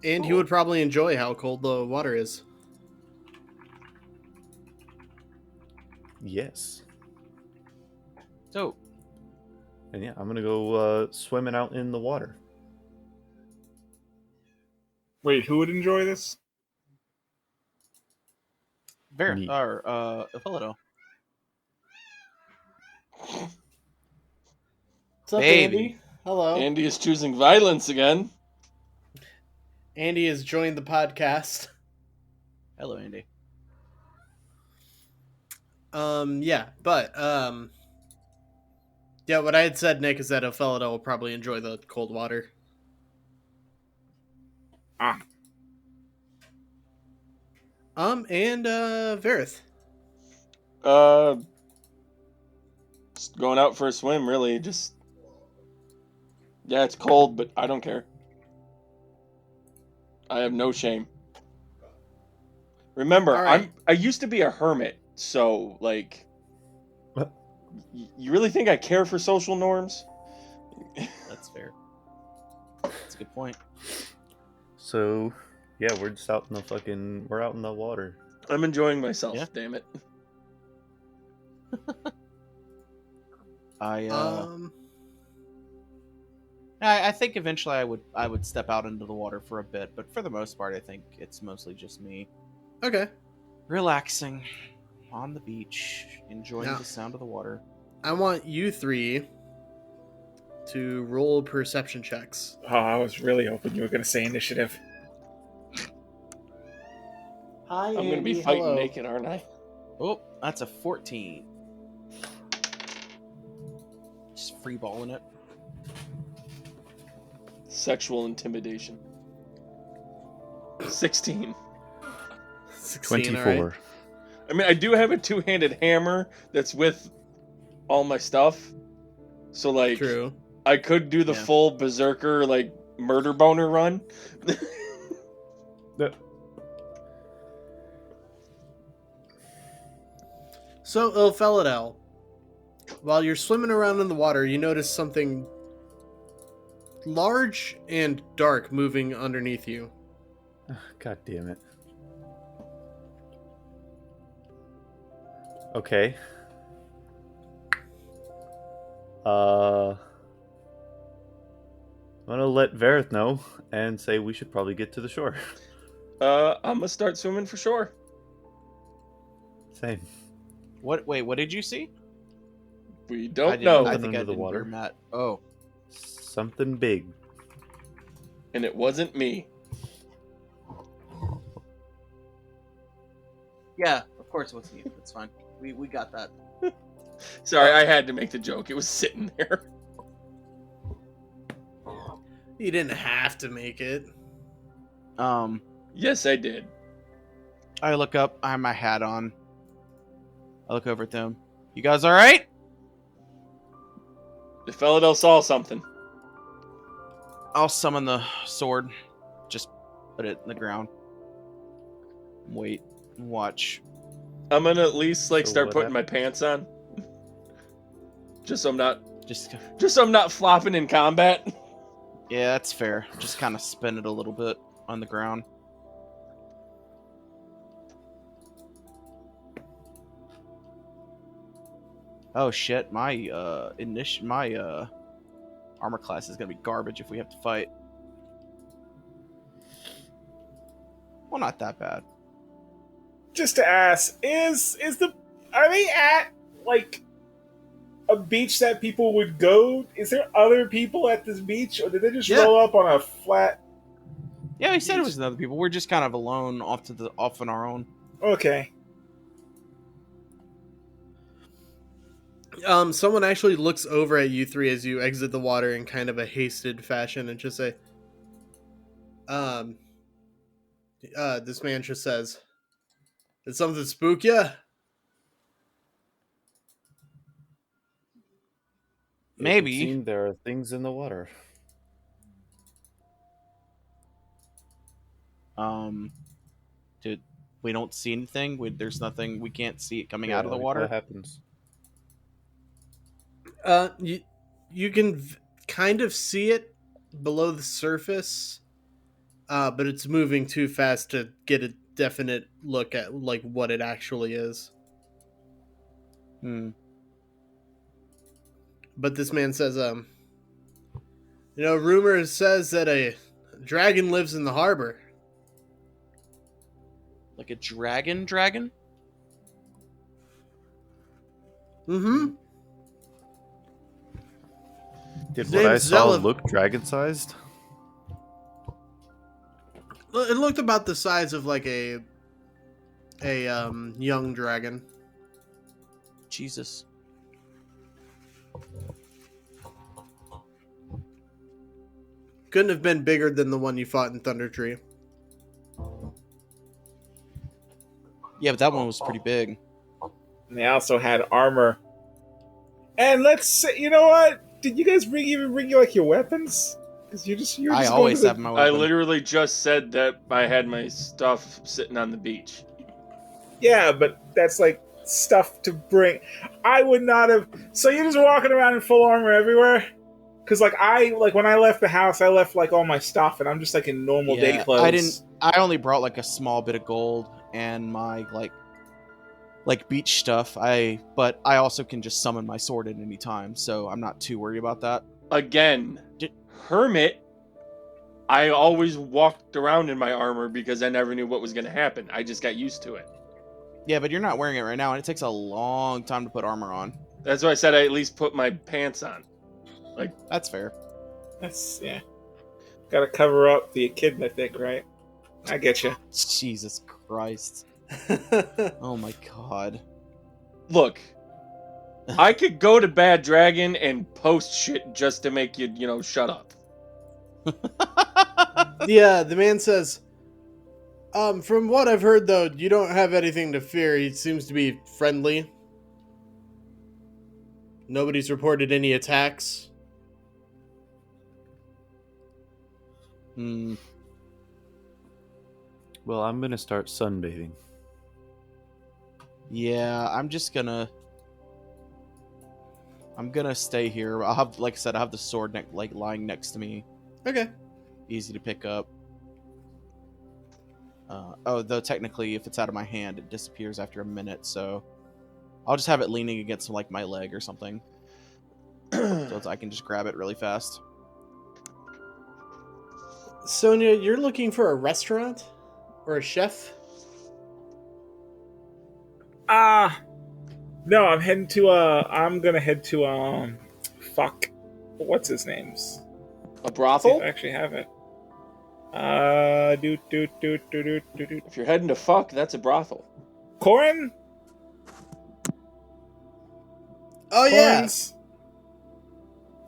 And he would probably enjoy how cold the water is. Yes. So, And yeah, I'm gonna go swimming out in the water. Wait, who would enjoy this? Me. Ilphelodel. What's up, Baby. Andy? Hello. Andy is choosing violence again. Andy has joined the podcast. Hello, Andy. Yeah, what I had said, Nick, is that Ilphelodel will probably enjoy the cold water. Ah. And Varroth. Just going out for a swim, really. Just, yeah, it's cold, but I don't care. I have no shame. Remember, All right. I used to be a hermit, so like, What? You really think I care for social norms? That's fair. That's a good point. So yeah, we're just out in the we're out in the water. I'm enjoying myself. Yeah. Damn it. I think eventually I would step out into the water for a bit, but for the most part, I think it's mostly just me Okay. relaxing on the beach, enjoying Now- the sound of the water. I want you three to roll perception checks. Oh, I was really hoping you were going to say initiative. Hi, I'm gonna be fighting naked, aren't I? Oh, that's a 14. Just free balling it. Sexual intimidation. 16. 16, all 24. right. I mean, I do have a two-handed hammer that's with all my stuff. So, like, True. I could do the Yeah. full berserker, like, murder boner run. So, Ilphelodel, while you're swimming around in the water, you notice something large and dark moving underneath you. God damn it. Okay. I'm gonna let Varroth know and say we should probably get to the shore. I'm gonna start swimming for sure. Same. Wait, what did you see? We I don't didn't- know. I Something think I under the didn't water. hear Matt. Oh, Something big. And it wasn't me. yeah. Of course, it wasn't you. It's fine. We got that. Sorry, I had to make the joke. It was sitting there. You didn't have to make it. Yes, I did. I look up. I have my hat on. I look over at them. You guys all right? The Ilphelodel saw something. I'll summon the sword. Just put it in the ground. Wait. Watch. I'm gonna at least like So start what putting my pants on. Just so I'm not Just Just so I'm not flopping in combat. yeah, that's fair. Just kind of spin it a little bit on the ground. Oh shit! My armor class is gonna be garbage if we have to fight. Well, not that bad. Just to ask, are they at like a beach that people would go? Is there other people at this beach, or did they just Yeah. roll up on a flat? Yeah, he said it was other people. We're just kind of alone, off on our own. Okay. Someone actually looks over at you three as you exit the water in kind of a hasted fashion and just say, this man just says, "Did something spook ya?" Maybe. It would seem there are things in the water. Dude, we don't see anything. There's nothing. We can't see it coming out of the like, water. What happens? You can kind of see it below the surface, but it's moving too fast to get a definite look at like what it actually is. But this man says, rumor says that a dragon lives in the harbor. Like a dragon? Mm-hmm. Did His what I name's saw Zella. look dragon-sized? It looked about the size of like a young dragon. Jesus. Couldn't have been bigger than the one you fought in Thunder Tree. Yeah, but that one was pretty big. And they also had armor. And let's say, you know what? Did you guys even bring like your weapons? Because you're just I going always to have my I weapon. literally just said that I had my stuff sitting on the beach. Yeah, but that's like stuff to bring. I would not have. So you're just walking around in full armor everywhere? Because like when I left the house, I left like all my stuff, and I'm just like in normal day clothes. I only brought like a small bit of gold and my like beach stuff. But I also can just summon my sword at any time, so I'm not too worried about that. Again, hermit. I always walked around in my armor because I never knew what was going to happen. I just got used to it. Yeah, but you're not wearing it right now, and it takes a long time to put armor on. That's why I said I at least put my pants on. That's fair. That's yeah. Got to cover up the echidna thick, right? I get you. Jesus Christ. Oh my god. Look, I could go to Bad Dragon and post shit just to make you, shut up. Yeah, the man says, from what I've heard though, you don't have anything to fear. He seems to be friendly. Nobody's reported any attacks. Well, I'm gonna start sunbathing. Yeah, I'm gonna stay here. I'll have, like I said, I have the sword lying next to me. Okay. Easy to pick up. Though technically, if it's out of my hand, it disappears after a minute. So I'll just have it leaning against like my leg or something, so I can just grab it really fast. Sonia, you're looking for a restaurant or a chef? No, I'm heading to I'm gonna head to fuck. What's his name's? A See if brothel? I actually have it. If you're heading to fuck, that's a brothel. Corin? Oh yeah. Corin's?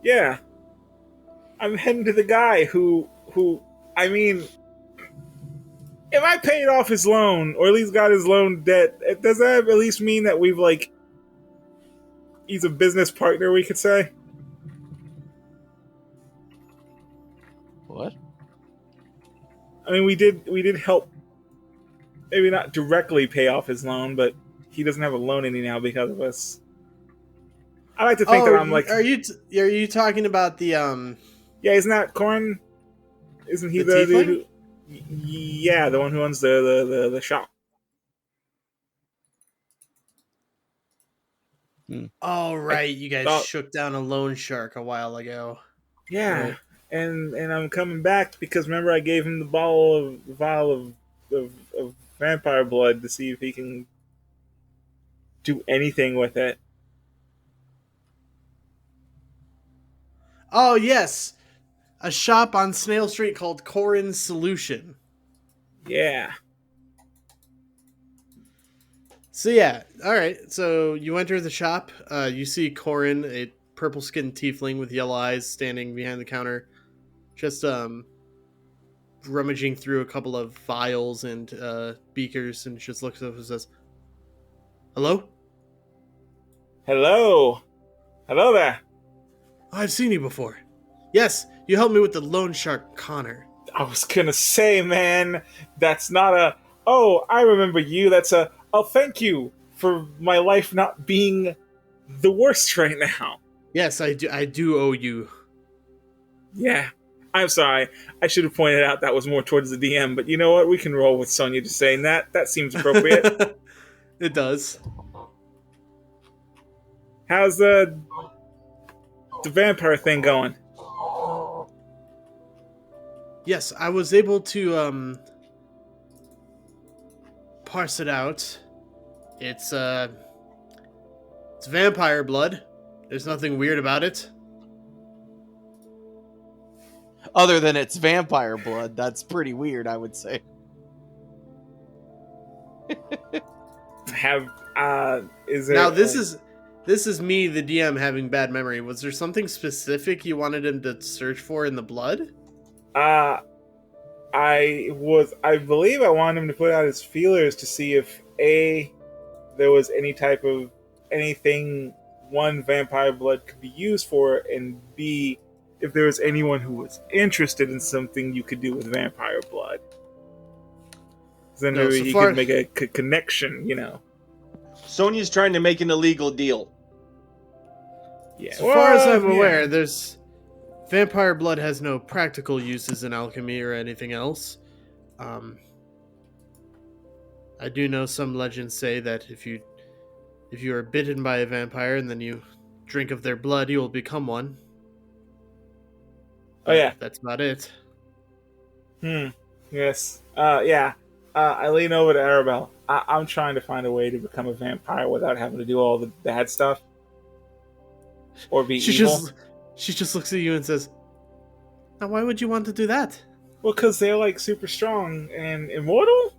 Yeah. I'm heading to the guy who I mean, if I paid off his loan, or at least got his loan debt, does that at least mean that we've like he's a business partner, we could say? What? I mean, we did help, maybe not directly pay off his loan, but he doesn't have a loan any now because of us. I like to think that I'm like, are you talking about the yeah, isn't that Corin? Isn't he The the dude tiefling? who? Yeah, the one who owns the shop. Oh right, you guys Oh, shook down a loan shark a while ago. yeah, Right. and I'm coming back because remember I gave him the vial of vampire blood to see if he can do anything with it. Oh yes, a shop on Snail Street called Corin's Solution. Yeah. So yeah, all right. So you enter the shop. You see Corin, a purple-skinned tiefling with yellow eyes, standing behind the counter, just rummaging through a couple of vials and beakers, and just looks up and says, "Hello, Hello. Hello there. I've seen you before. Yes, you helped me with the loan shark Connor. I was gonna say, man, that's not a. Oh, I remember you. That's a. Oh, thank you for my life not being the worst right now. Yes, I do. I do owe you." Yeah. I'm sorry. I should have pointed out that was more towards the DM, but you know what? We can roll with Sonia just saying that. That seems appropriate. It does. How's the vampire thing going? Yes, I was able to parse it out. It's vampire blood. There's nothing weird about it. Other than it's vampire blood, that's pretty weird, I would say. Have is there Now this is me, the DM, having bad memory. Was there something specific you wanted him to search for in the blood? I believe I wanted him to put out his feelers to see if there was any type of anything one vampire blood could be used for, and B if there was anyone who was interested in something you could do with vampire blood. Then No, maybe so he far- could make a connection, you know. Sonia's trying to make an illegal deal. Yeah. As far as I'm yeah. aware, vampire blood has no practical uses in alchemy or anything else. I do know some legends say that if you are bitten by a vampire and then you drink of their blood, you will become one. Oh yeah. That's about it. Yes. Yeah. I lean over to Arabelle. I'm trying to find a way to become a vampire without having to do all the bad stuff. Or be evil. She just looks at you and says, "Now why would you want to do that?" Well, because they're like super strong and immortal?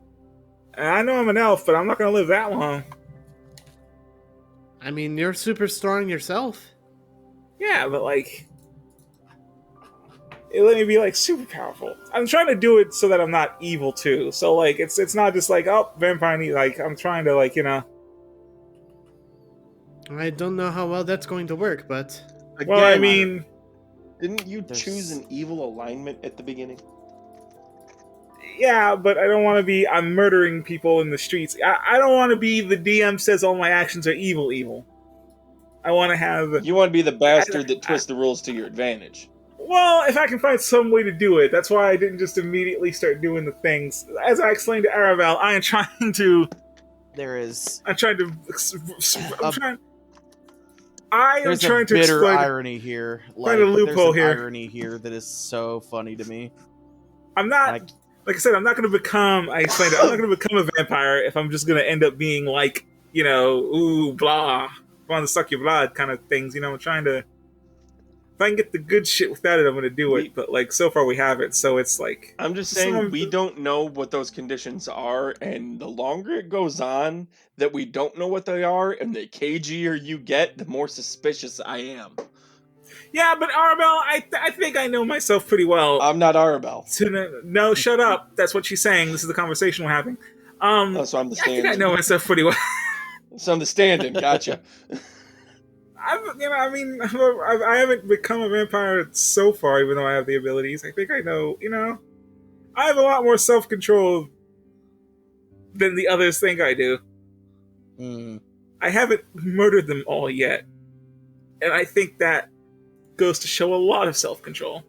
And I know I'm an elf, but I'm not going to live that long. I mean, you're super strong yourself. Yeah, but like... it let me be like super powerful. I'm trying to do it so that I'm not evil too. So like it's not just like, oh, vampire need, like I'm trying to like, you know. I don't know how well that's going to work, but Well, I Again, mean, didn't you choose an evil alignment at the beginning? yeah, but I don't want to be. I'm murdering people in the streets. I don't want to be the DM says all my actions are evil. I want to have. You want to be the bastard that twists the rules to your advantage. Well, if I can find some way to do it, that's why I didn't just immediately start doing the things. As I explained to Arabelle, I am trying to. There is. I'm trying to. There's a bitter exploit. irony here. Find a loophole there's an here. irony here that is so funny to me. I'm not. Like I said, I'm not going to become. I explained it. I'm not going to become a vampire if I'm just going to end up being like, you know, ooh, blah, want to suck your blood kind of things. You know, I'm trying to. If I can get the good shit without it, I'm going to do it. But like, so far we haven't. So it's like. I'm just saying we don't know what those conditions are, and the longer it goes on that we don't know what they are, and the cagier you get, the more suspicious I am. Yeah, but Arabelle, I think I know myself pretty well. I'm not Arabelle. No, shut up. That's what she's saying. This is the conversation we're having. So I'm the I think stand-in. I know myself pretty well. So I'm the stand-in. Gotcha. I haven't become a vampire so far, even though I have the abilities. I think I know, I have a lot more self-control than the others think I do. I haven't murdered them all yet. And I think that goes to show a lot of self-control.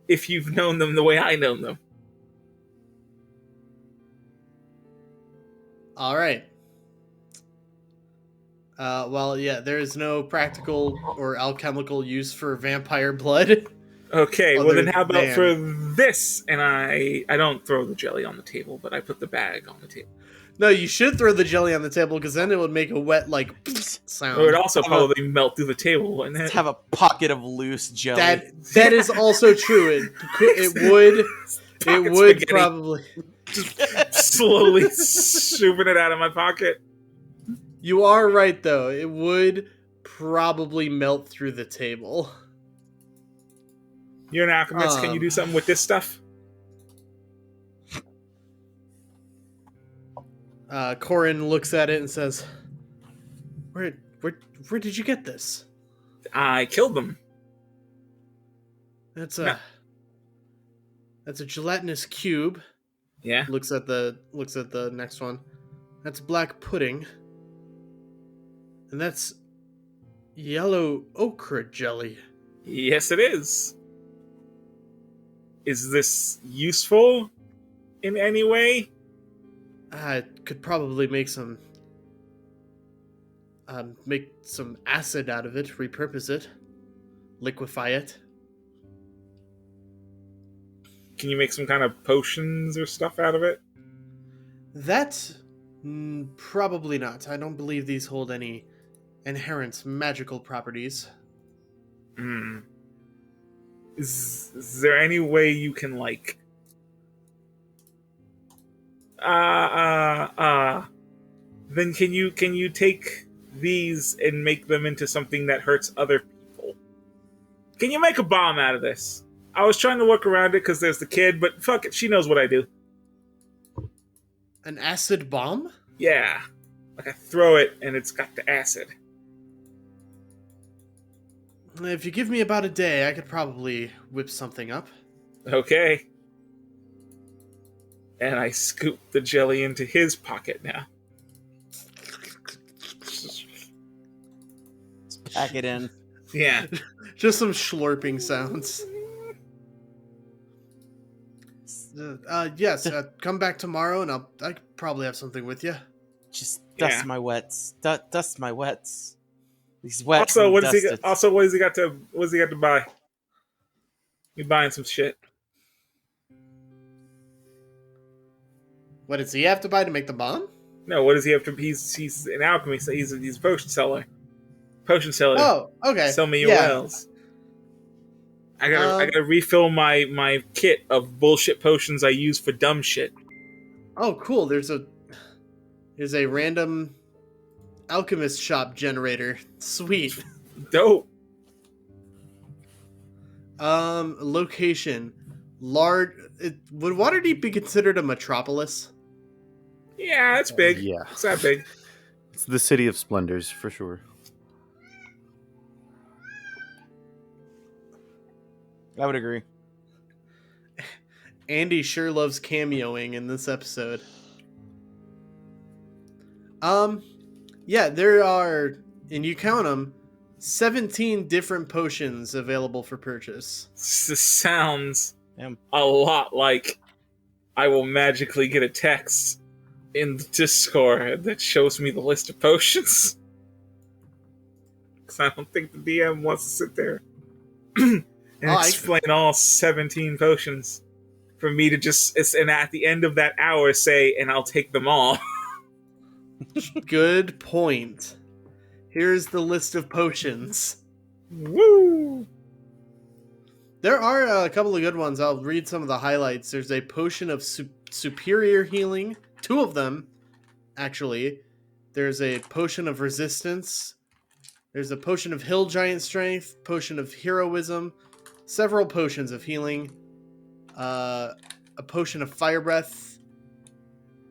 If you've known them the way I know them. All right. Well, yeah, there is no practical or alchemical use for vampire blood. Okay, well then Other how about than- for this? And I don't throw the jelly on the table, but I put the bag on the table. No, you should throw the jelly on the table because then it would make a wet like sound. It would also probably melt through the table, wouldn't it? Let's have a pocket of loose jelly. That is also true. It would Pocket would spaghetti. probably. Just slowly scooping it out of my pocket. You are right though. It would probably melt through the table. You're an alchemist. Can you do something with this stuff? Corin looks at it and says, "Where did you get this?" I killed them. That's No. a gelatinous cube. Yeah. Looks at the next one. That's black pudding. And that's yellow ochre jelly. Yes, it is. Is this useful in any way? I could probably make some acid out of it, repurpose it, liquefy it. Can you make some kind of potions or stuff out of it? That probably not. I don't believe these hold any inherent magical properties. Hmm. Is there any way you can like then can you take these and make them into something that hurts other people? Can you make a bomb out of this? I was trying to work around it because there's the kid, but fuck it, she knows what I do. An acid bomb? Yeah. Like I throw it and it's got the acid. If you give me about a day, I could probably whip something up. Okay. And I scoop the jelly into his pocket now. Let's pack it in. Yeah. Just some slurping sounds. Yes, come back tomorrow and I could probably have something with you. Just dust Yeah. my wets. Dust my wets. These wets. Also, and what does he dusted. what does he got to buy? You buying some shit. What does he have to buy to make the bomb? No, what does he have to he's an alchemist, so he's a potion seller. Potion seller. Oh, okay. Sell me your wells. I gotta refill my kit of bullshit potions I use for dumb shit. Oh, cool. There's a random alchemist shop generator. Sweet. Dope. Location. Large. Would Waterdeep be considered a metropolis? Yeah, it's big. Yeah. It's that big. It's the City of Splendors, for sure. I would agree. Andy sure loves cameoing in this episode. Yeah, there are, and you count them, 17 different potions available for purchase. This sounds Damn. a lot like I will magically get a text in the Discord that shows me the list of potions. Because I don't think the DM wants to sit there and explain all 17 potions for me to just, and at the end of that hour say, and I'll take them all. Good point. Here's the list of potions. Woo! There are a couple of good ones. I'll read some of the highlights. There's a potion of superior healing. 2 of them, actually. There's a potion of resistance. There's a potion of hill giant strength. Potion of heroism. Several potions of healing. A potion of fire breath.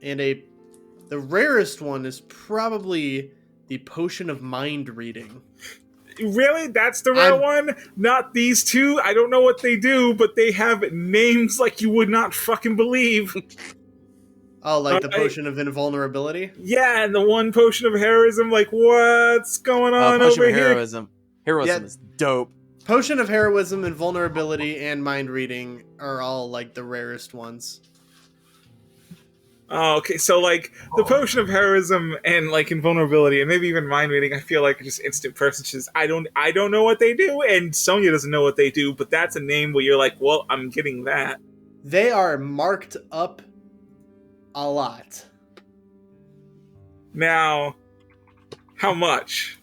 And the rarest one is probably the potion of mind reading. Really? That's the rare one? Not these 2? I don't know what they do, but they have names like you would not fucking believe. Oh, like the potion of invulnerability? Yeah, and the one potion of heroism, like, what's going on Potion over of here? heroism. Heroism Yeah. is dope. Potion of Heroism, Invulnerability, and Mind Reading are all like the rarest ones. Oh, okay. So like the potion of heroism and like invulnerability and maybe even mind reading, I feel like are just instant personages. I don't know what they do, and Sonia doesn't know what they do. But that's a name where you're like, well, I'm getting that. They are marked up a lot. Now, how much?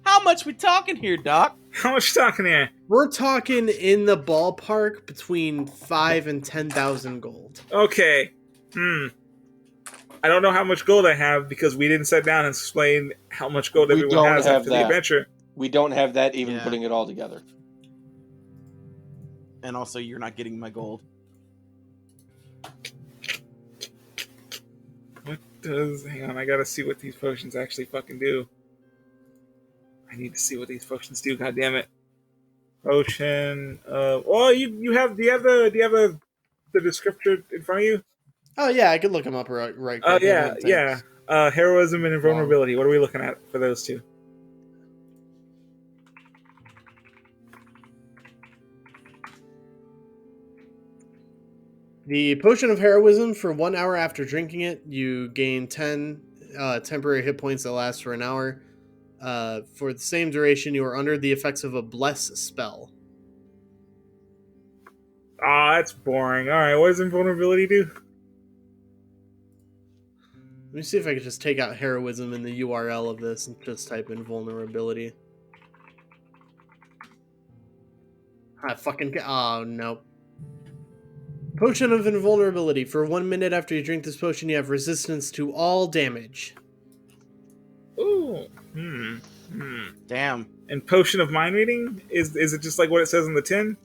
How much we talking here, Doc? How much talking here? We're talking in the ballpark between 5 and 10,000 gold. Okay. I don't know how much gold I have because we didn't sit down and explain how much gold We everyone don't has have after the that. adventure. We don't have that even Yeah. putting it all together. And also, you're not getting my gold. What does... Hang on, I gotta see what these potions actually fucking do. I need to see what these potions do, God damn it. Potion... well, you have... Do you have the descriptor in front of you? Oh yeah, I could look them up right quick. Oh, It yeah, wouldn't take yeah. Heroism and invulnerability. What are we looking at for those two? The Potion of Heroism, for 1 hour after drinking it, you gain 10 temporary hit points that last for an hour. For the same duration, you are under the effects of a Bless spell. Ah, that's boring. Alright, what does invulnerability do? Let me see if I can just take out Heroism in the URL of this and just type in Vulnerability. Oh, no. Potion of Invulnerability. For 1 minute after you drink this potion, you have resistance to all damage. Ooh. Damn. And potion of mind reading? Is it just like what it says on the tin?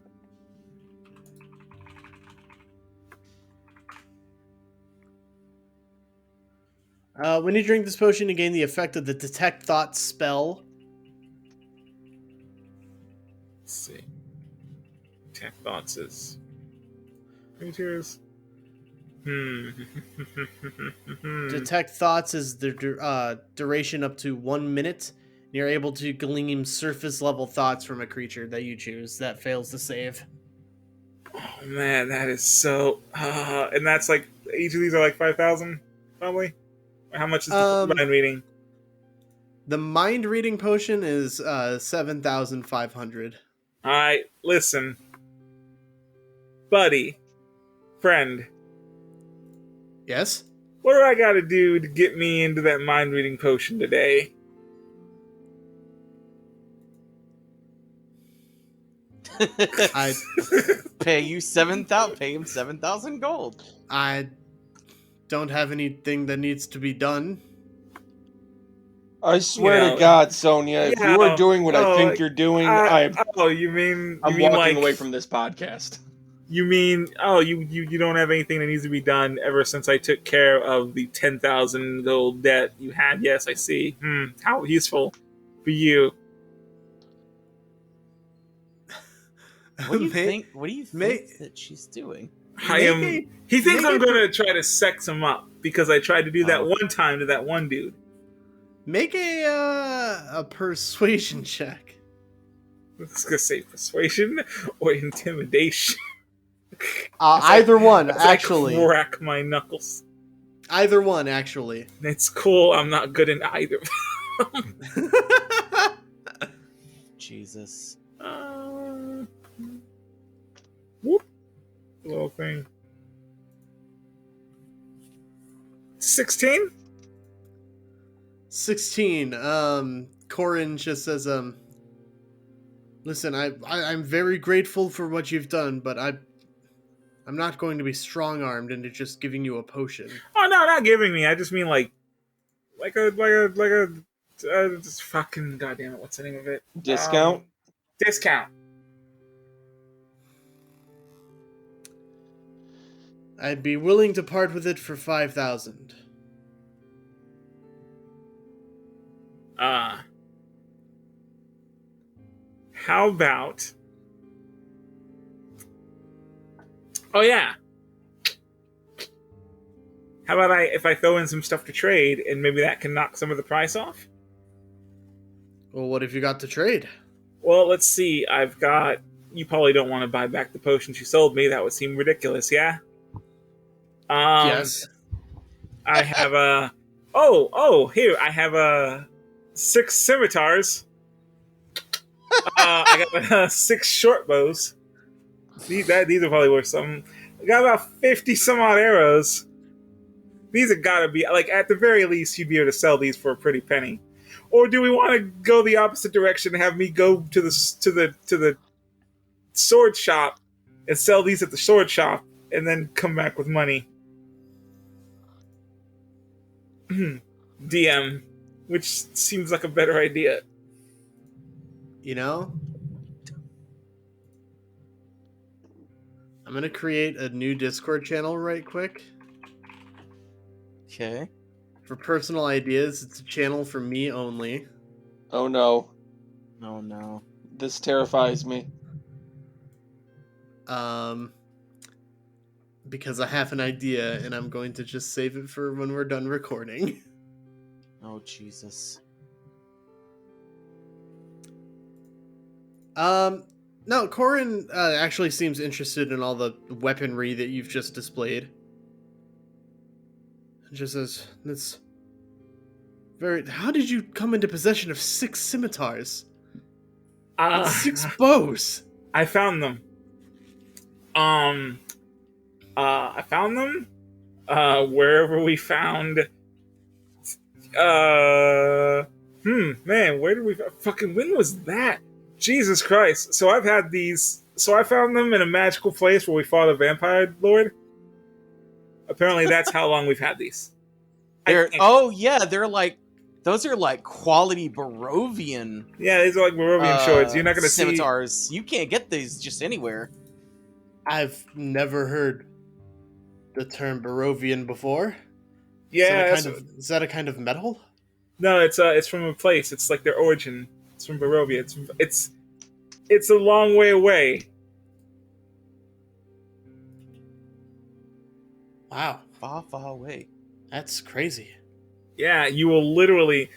When you drink this potion, you gain the effect of the Detect Thoughts spell. Let's see. Tech thoughts is... Tears. Detect Thoughts is the duration up to 1 minute. You're able to glean surface level thoughts from a creature that you choose that fails to save. Oh man, that is so... and that's like... Each of these are like 5,000, probably? Or how much is the mind reading? The mind reading potion is 7,500. Alright, listen. Buddy. Friend. Yes? What do I gotta do to get me into that mind reading potion today? I Pay him 7,000 gold. I don't have anything that needs to be done. I swear to God, Sonia, if you are doing what I think you're doing, I'm walking walking away from this podcast. You mean, you don't have anything that needs to be done ever since I took care of the 10,000 gold debt you had? Yes, I see. How useful for you. What do you think? What do you think that she's doing? He thinks I'm going to try to sex him up because I tried to do that one time to that one dude. Make a persuasion check. I was going to say persuasion or intimidation. Either one, actually. I crack my knuckles. Either one, actually. It's cool. I'm not good in either. Jesus. Whoop. Little thing. 16? 16. Corin just says, listen, I'm very grateful for what you've done, but I'm not going to be strong-armed into just giving you a potion. Oh no, not giving me. I just mean like a just fucking goddamn it. What's the name of it? Discount. Discount. I'd be willing to part with it for 5,000. How about? Oh yeah. How about if I throw in some stuff to trade, and maybe that can knock some of the price off? Well, what have you got to trade? Well, let's see. I've got. You probably don't want to buy back the potions you sold me. That would seem ridiculous, yeah? Yes. I have a. Oh, here. I have 6 scimitars. I got 6 short bows. These are probably worth something. I got about 50 some odd arrows. These have got to be, like, at the very least, you'd be able to sell these for a pretty penny. Or do we want to go the opposite direction and have me go to the sword shop and sell these at the sword shop and then come back with money? DM, which seems like a better idea. You know, I'm gonna create a new Discord channel right quick. Okay. For personal ideas, it's a channel for me only. Oh no, Oh no. this terrifies me. Because I have an idea and I'm going to just save it for when we're done recording. Oh Jesus. No, Corin actually seems interested in all the weaponry that you've just displayed. It just says, "That's very. How did you come into possession of 6 scimitars? And 6 bows?" I found them. I found them wherever we found. Man, where did we fucking? When was that? Jesus Christ! So I've had these. So I found them in a magical place where we fought a vampire lord. Apparently, that's how long we've had these. They're they're like those are like quality Barovian Yeah, these are like Barovian swords. You're not going to see. scimitars. You can't get these just anywhere. I've never heard the term Barovian before. Yeah, Is that a kind of metal? no, it's from a place. It's like their origin. It's from Barovia. It's a long way away. Wow, Far, far away. that's crazy. Yeah, you will literally,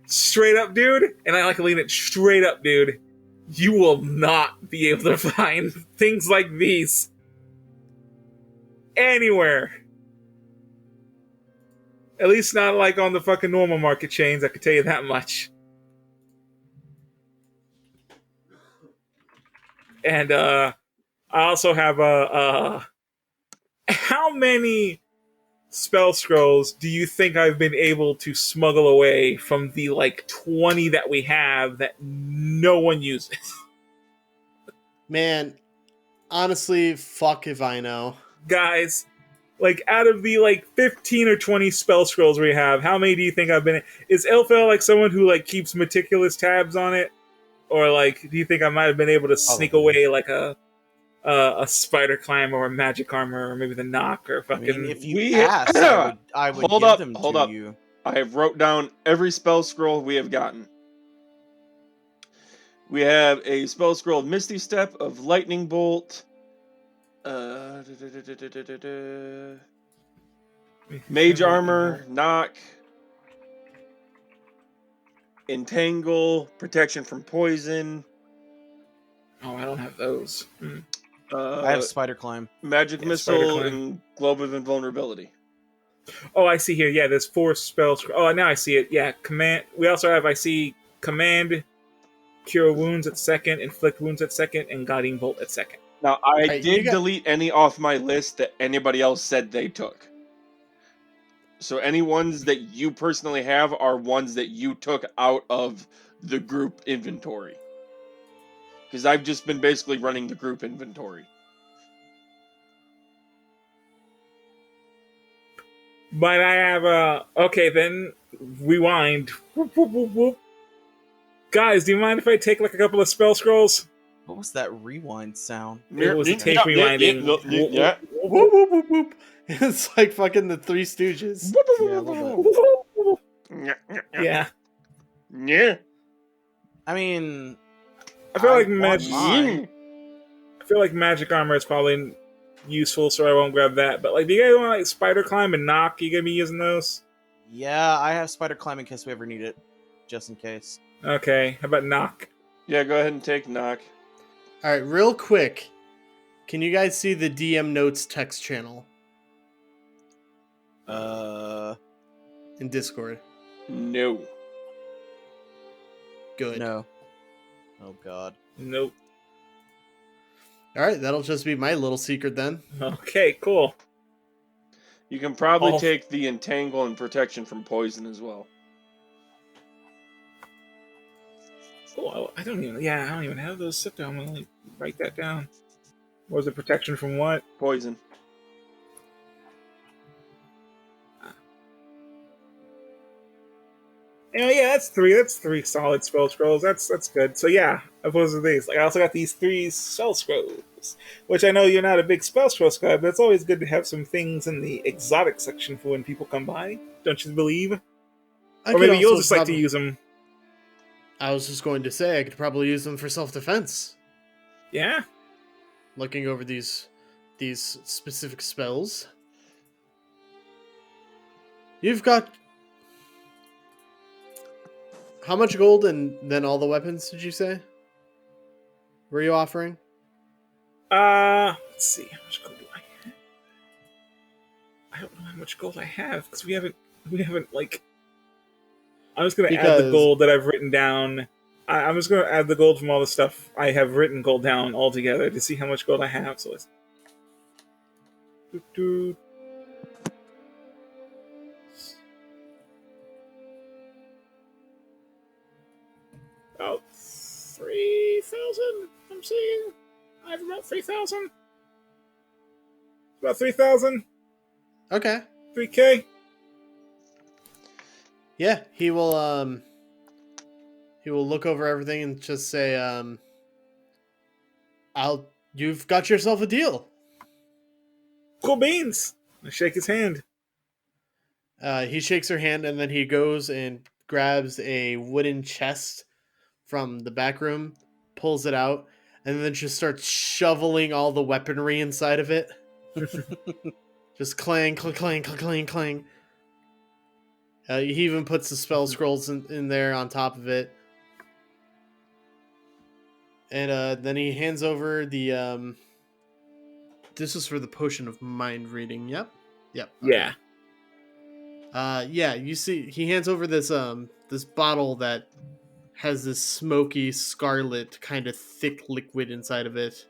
straight up, dude. And I like to lean it straight up, dude. You will not be able to find things like these anywhere. At least not like on the fucking normal market chains, I can tell you that much. And I also have how many spell scrolls do you think I've been able to smuggle away from the like 20 that we have that no one uses? Man, honestly, fuck if I know. Guys, like out of the like 15 or 20 spell scrolls we have, how many do you think I've been? Is Ilphelodel like someone who like keeps meticulous tabs on it? Or like do you think I might have been able to sneak away like a spider climb or a magic armor or maybe the knock or fucking? I mean, if you asked, I would Hold give up, them hold to up. you. I have wrote down every spell scroll we have gotten. We have a spell scroll of Misty Step, of Lightning Bolt, Mage Armor, Knock, Entangle, Protection from Poison. Oh, I don't have those. I have spider climb. Magic Yeah, Spider Missile, Climb. and Globe of Invulnerability. Oh, I see here. Yeah, there's 4 spells. Oh, now I see it. Yeah, command. We also have, I see, command, cure wounds at second, inflict wounds at second, and guiding bolt at second. Now, I Right, you did got- delete any off my list that anybody else said they took. So any ones that you personally have are ones that you took out of the group inventory. Because I've just been basically running the group inventory. But I have okay, then rewind. Whoop, whoop, whoop, whoop. Guys, do you mind if I take like a couple of spell scrolls? What was that rewind sound? It was a tape rewinding. Yeah. Whoop, whoop, whoop, whoop. It's like fucking the Three Stooges. Yeah, a little bit. Yeah. Yeah. I mean, I feel like want magic. mine. I feel like magic armor is probably useful, so I won't grab that. But like, do you guys want like spider climb and knock? You gonna be using those? Yeah, I have spider climb in case we ever need it, just in case. Okay, how about knock? Yeah, go ahead and take knock. All right, real quick. Can you guys see the DM notes text channel in Discord? No. Good. No. Oh God. Nope. All right, that'll just be my little secret then. Okay, cool. You can probably Oh. take the entangle and protection from poison as well. Cool. I don't even have those sit down. I'm gonna like, write that down. What was it? Protection from what? Poison. Yeah, that's three. That's three solid spell scrolls. That's good. So yeah, opposed to these, like I also got these three spell scrolls, which I know you're not a big spell scroll guy, but it's always good to have some things in the exotic section for when people come by. Don't you believe? I Or could maybe you'll also just like to use them. I was just going to say I could probably use them for self-defense. Yeah. Looking over these specific spells. You've got how much gold and then all the weapons did you say? Were you offering? Let's see. How much gold do I have? I don't know how much gold I have because we haven't like. I'm just gonna add the gold that I've written down. I'm just gonna add the gold from all the stuff I have written gold down all together to see how much gold I have. So let's. About 3,000. I'm seeing. I have about 3,000. About 3,000. Okay. 3K. Yeah, he will look over everything and just say you've got yourself a deal. Cool beans. I shake his hand. He shakes her hand and then he goes and grabs a wooden chest from the back room, pulls it out, and then just starts shoveling all the weaponry inside of it. Just clang, clang, clang, clang, clang. He even puts the spell scrolls in there on top of it. And then he hands over the... This is for the potion of mind reading. Yep. Okay. Yeah. Yeah, you see, he hands over this this bottle that has this smoky scarlet kind of thick liquid inside of it.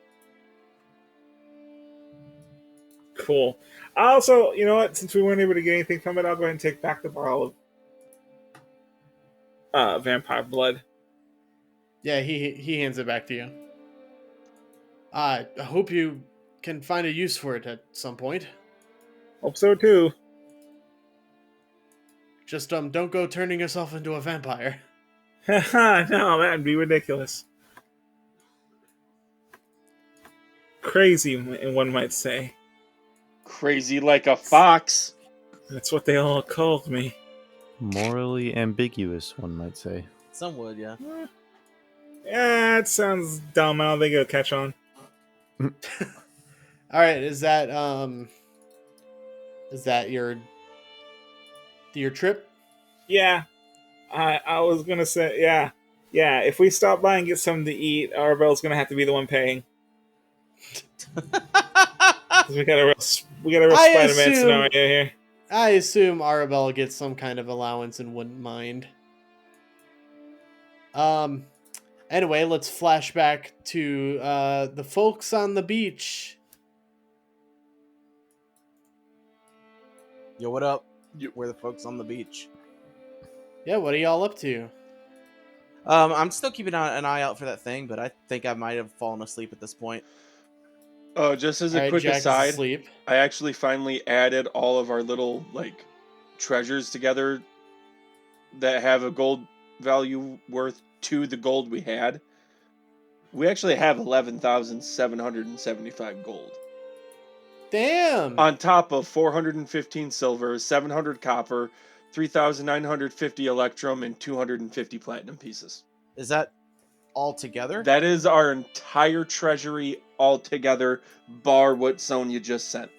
Cool. Also, you know what? Since we weren't able to get anything from it, I'll go ahead and take back the bottle of vampire blood. Yeah, he hands it back to you. I hope you can find a use for it at some point. Hope so too. Just don't go turning yourself into a vampire. No, that'd be ridiculous. Crazy, one might say. Crazy like a fox. That's what they all called me. Morally ambiguous, one might say. Some would, yeah. Yeah, it sounds dumb. I don't think it'll catch on. All right, is that your trip? Yeah, I was gonna say yeah. If we stop by and get something to eat, Arabelle's gonna have to be the one paying. 'Cause we got a real Spider-Man scenario here. I assume Arabelle gets some kind of allowance and wouldn't mind. Anyway, let's flash back to the folks on the beach. Yo, what up? We're the folks on the beach. Yeah, what are y'all up to? I'm still keeping an eye out for that thing, but I think I might have fallen asleep at this point. Just as a Alright, quick Jack is aside, asleep. I actually finally added all of our little treasures together that have a gold value worth to the gold we had. We actually have 11,775 gold. Damn! On top of 415 silver, 700 copper, 3,950 electrum, and 250 platinum pieces. Is that all together? That is our entire treasury altogether, bar what Sonia just spent.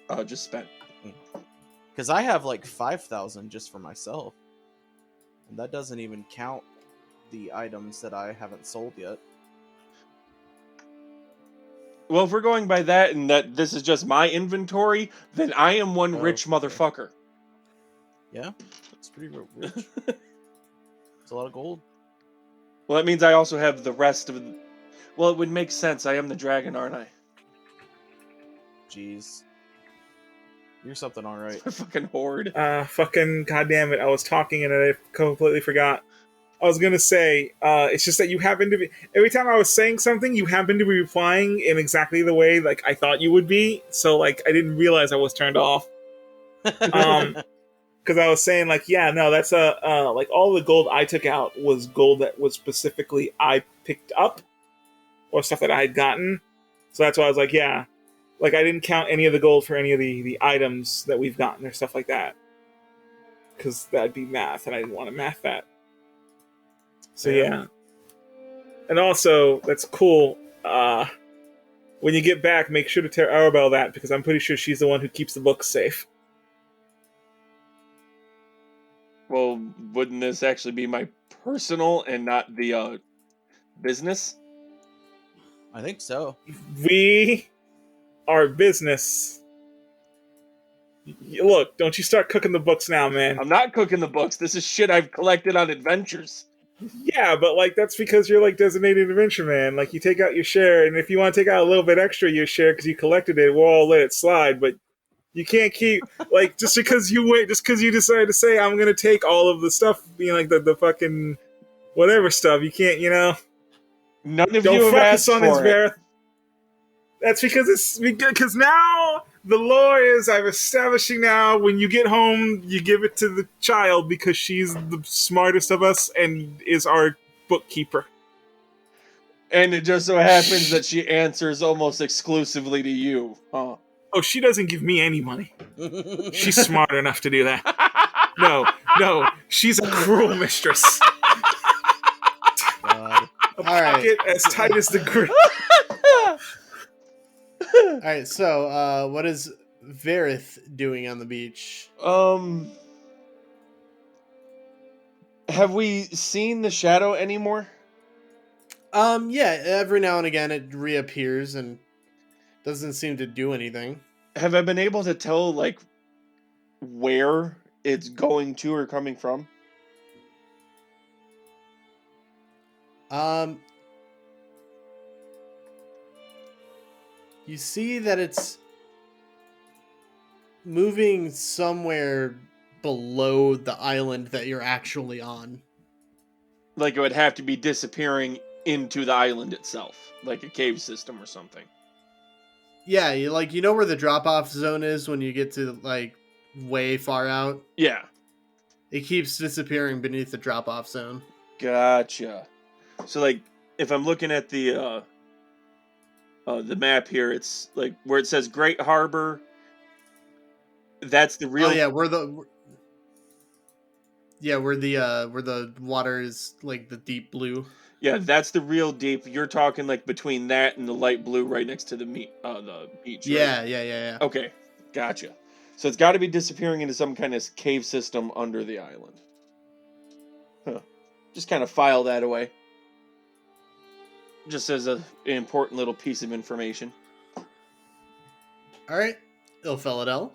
Because I have like 5,000 just for myself. And that doesn't even count the items that I haven't sold yet. Well, if we're going by that and that this is just my inventory, then I am one Oh, rich okay. motherfucker. Yeah, that's pretty rich. It's a lot of gold. Well, that means I also have the rest of... Well, it would make sense. I am the dragon, aren't I? Jeez. You're something alright. I fucking hoard. Fucking goddamn it! I was talking and I completely forgot. I was gonna say, it's just that you happen to be every time I was saying something, you happen to be replying in exactly the way like I thought you would be. So like I didn't realize I was turned off. Because I was saying like, yeah, no, that's like all the gold I took out was gold that was specifically I picked up or stuff that I had gotten. So that's why I was like, yeah, like I didn't count any of the gold for any of the items that we've gotten or stuff like that. Because that'd be math, and I didn't want to math that. So yeah. And also, that's cool. When you get back, make sure to tell Arabelle that, because I'm pretty sure she's the one who keeps the books safe. Well, wouldn't this actually be my personal and not the business? I think so. We are business. Look, don't you start cooking the books now, man. I'm not cooking the books. This is shit I've collected on adventures. Yeah, but like that's because you're like designated adventure man. Like you take out your share, and if you want to take out a little bit extra your share because you collected it, we'll all let it slide. But you can't keep like just because you decide to say I'm gonna take all of the stuff, being like the fucking whatever stuff. You can't, None of don't you have focus asked on his for it. Varroth. That's because now the law is I'm establishing now when you get home you give it to the child because she's the smartest of us and is our bookkeeper. And it just so happens that she answers almost exclusively to you, huh? Oh, she doesn't give me any money. She's smart enough to do that. No, she's a cruel mistress. God. A All right. pocket as tight as the grip. All right, so what is Varroth doing on the beach? Have we seen the shadow anymore? Yeah, every now and again it reappears and doesn't seem to do anything. Have I been able to tell, like, where it's going to or coming from? You see that it's moving somewhere below the island that you're actually on. Like, it would have to be disappearing into the island itself, like a cave system or something. Yeah, you know where the drop-off zone is when you get to, like, way far out? Yeah. It keeps disappearing beneath the drop-off zone. Gotcha. So, like, if I'm looking at the map here, it's, like, where it says Great Harbor, that's the real... Oh, yeah, where the water is, like, the deep blue. Yeah, that's the real deep. You're talking, like, between that and the light blue right next to the beach, right? Yeah. Okay, gotcha. So it's got to be disappearing into some kind of cave system under the island. Huh. Just kind of file that away. Just as an important little piece of information. All right, Ilphelodel.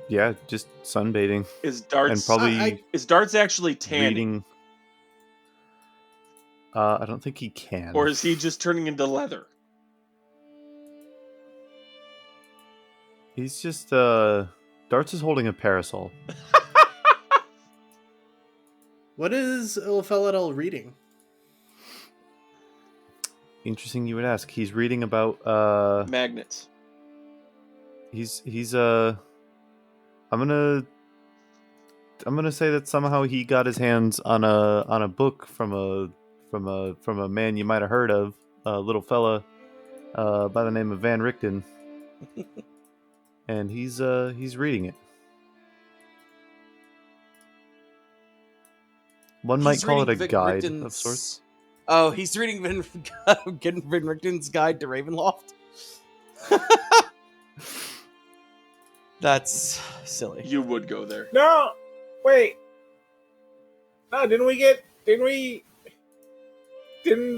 Yeah, just sunbathing. Is Darts And probably is Darts actually tanning, reading. I don't think he can. or is he just turning into leather? He's just Darts is holding a parasol. What is Ilphelodel reading? Interesting you would ask. He's reading about Magnets. he's I'm gonna say that somehow he got his hands on a book from a man you might have heard of, a little fella by the name of Van Richten. And he's reading it. One might He's call it a reading Vic guide of Richten's- sorts. Oh, he's reading Vin Richten's guide to Ravenloft. That's silly. You would go there. No, wait. No, didn't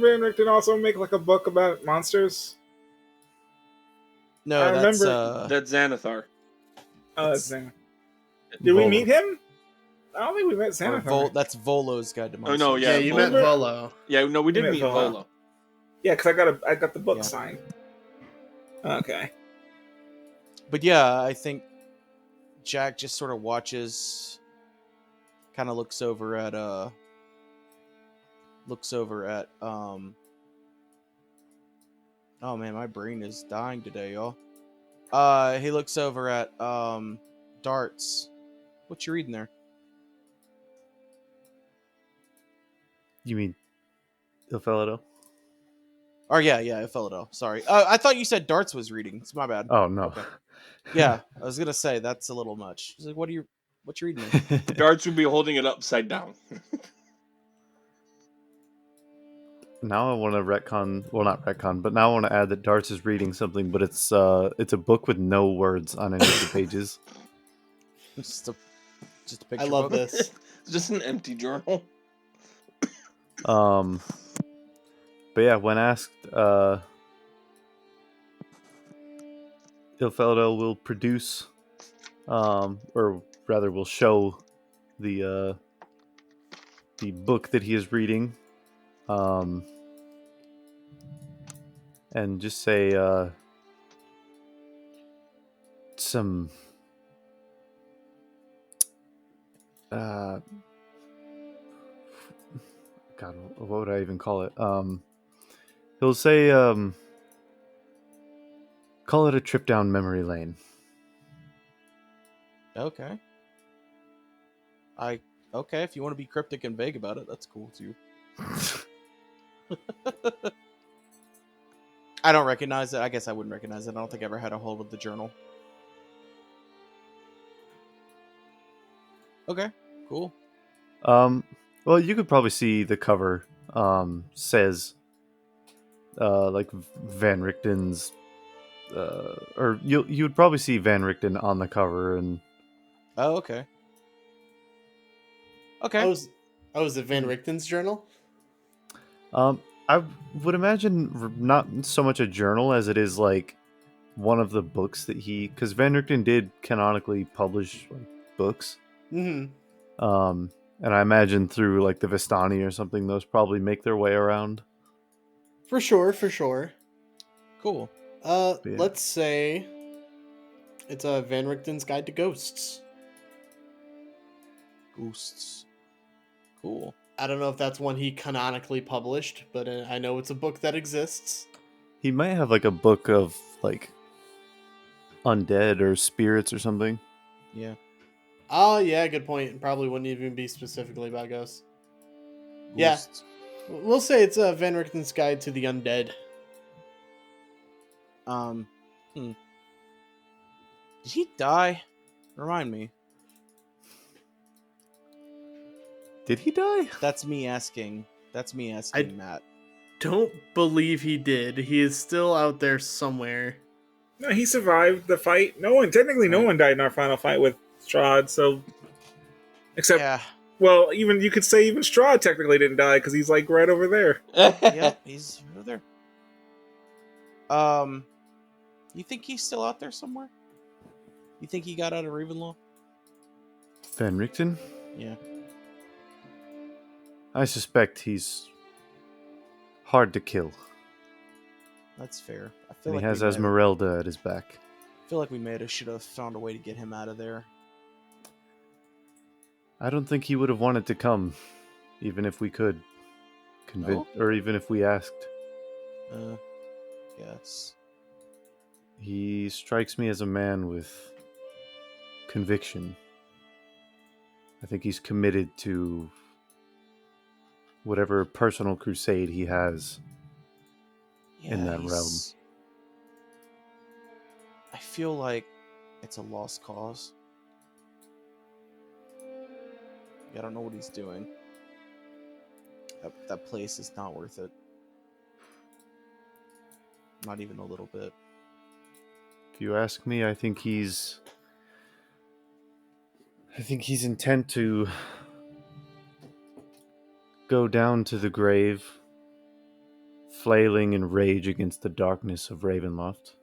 Van Richten also make like a book about monsters? No, I that's remember That's Xanathar. Oh, It's- that's Xanathar. Did we Volo. meet him? I don't think we met or Xanathar. That's Volo's guide to Oh, monsters. no, Yeah, Yeah, you Volo. met Volo. Yeah, no, we did met meet Volo. Volo. Yeah, because I got the book Yeah. signed. Okay. But yeah, I think Jack just sort of watches, kind of looks over at oh man, my brain is dying today, y'all. He looks over at Darts. What you reading there? You mean Ilphelodel? Oh yeah, Ilphelodel. Sorry. I thought you said Darts was reading. It's my bad. Oh no. Okay. Yeah, I was gonna say that's a little much. I was like, what you reading there? Darts would be holding it upside down. Now I want to retcon. Well, not retcon, but now I want to add that Darts is reading something, but it's a book with no words on any of the pages. just a picture I love book. this. It's just an empty journal. But yeah, when asked, Ilphelodel will produce, or rather, will show the book that he is reading, and just say some. God, what would I even call it? He'll say, call it a trip down memory lane. Okay. Okay, if you want to be cryptic and vague about it, that's cool too. I don't recognize it. I guess I wouldn't recognize it. I don't think I ever had a hold of the journal. Okay, cool. Well, you could probably see the cover says like Van Richten's or you would probably see Van Richten on the cover, and Oh, okay. Okay. Oh, is it Van Richten's journal? I would imagine not so much a journal as it is like one of the books that because Van Richten did canonically publish like books. Mm-hmm. And I imagine through like the Vistani or something, those probably make their way around. For sure, for sure. Cool. Yeah. Let's say it's a Van Richten's Guide to Ghosts. Ghosts. Cool. I don't know if that's one he canonically published, but I know it's a book that exists. He might have like a book of like undead or spirits or something. Yeah. Oh, yeah, good point. It probably wouldn't even be specifically about ghosts. Yeah. Ghosts. We'll say it's a Van Richten's Guide to the Undead. Did he die? Remind me. Did he die? That's me asking. Matt. Don't believe he did. He is still out there somewhere. No, he survived the fight. No one died in our final fight with Strahd, so except Yeah. well, even you could say even Strahd technically didn't die because he's like right over there. Yeah, he's over there. You think he's still out there somewhere? You think he got out of Ravenloft? Van Richten? Yeah. I suspect he's hard to kill. That's fair. I feel And like he has we might have- Esmeralda at his back. I feel like we may have should have found a way to get him out of there. I don't think he would have wanted to come, even if we could convince, or even if we asked. Yes. He strikes me as a man with conviction. I think he's committed to whatever personal crusade he has in that realm. he's- I feel like it's a lost cause. I don't know what he's doing. That place is not worth it. Not even a little bit. If you ask me, I think he's intent to go down to the grave, flailing in rage against the darkness of Ravenloft.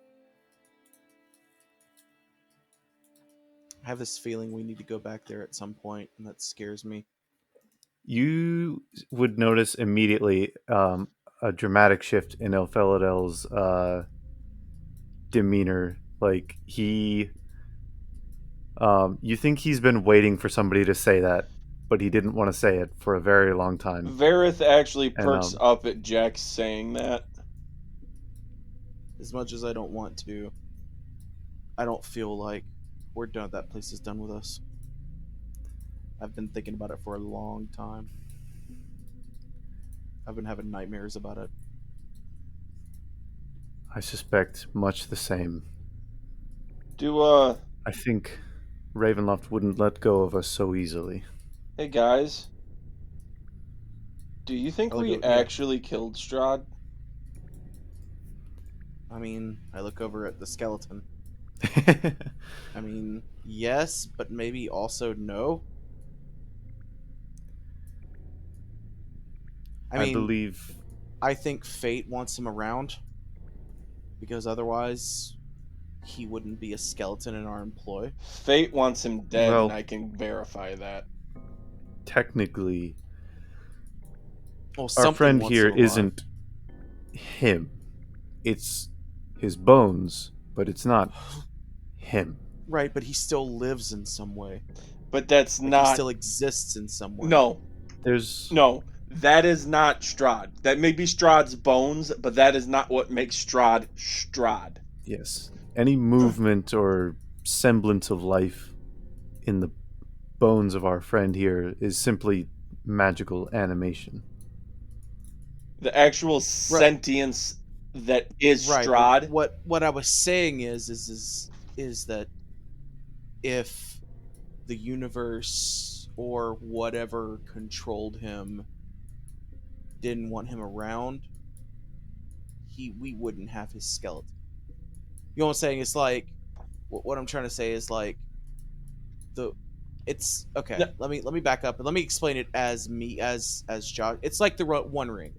I have this feeling we need to go back there at some point, and that scares me. You would notice immediately a dramatic shift in Ilphelodel's demeanor. Like he, you think he's been waiting for somebody to say that, but he didn't want to say it for a very long time. Varroth actually And, perks up at Jack saying that. As much as I don't want to, I don't feel like we're done. That place is done with us. I've been thinking about it for a long time. I've been having nightmares about it. I suspect much the same. Do I think Ravenloft wouldn't let go of us so easily. hey guys, do you think I'll we go- yeah. actually killed Strahd? I mean, I look over at the skeleton. I mean, yes, but maybe also no. I mean, believe I think fate wants him around because otherwise he wouldn't be a skeleton in our employ. Fate wants him dead, Well- and I can verify that. technically Well, our something friend wants here him alive. isn't him. It's his bones, but it's not him. Right, but he still lives in some way. But that's Like, he not. still exists in some way. No, There's no, that is not Strahd. That may be Strahd's bones, but that is not what makes Strahd Strahd. yes, any movement or semblance of life in the bones of our friend here is simply magical animation. The actual sentience that is Right. Strahd. but what I was saying is that if the universe or whatever controlled him didn't want him around, we wouldn't have his skeleton. You know what I'm saying? It's like what I'm trying to say is like it's okay. No. Let me back up and let me explain it as Josh. It's like the One Ring.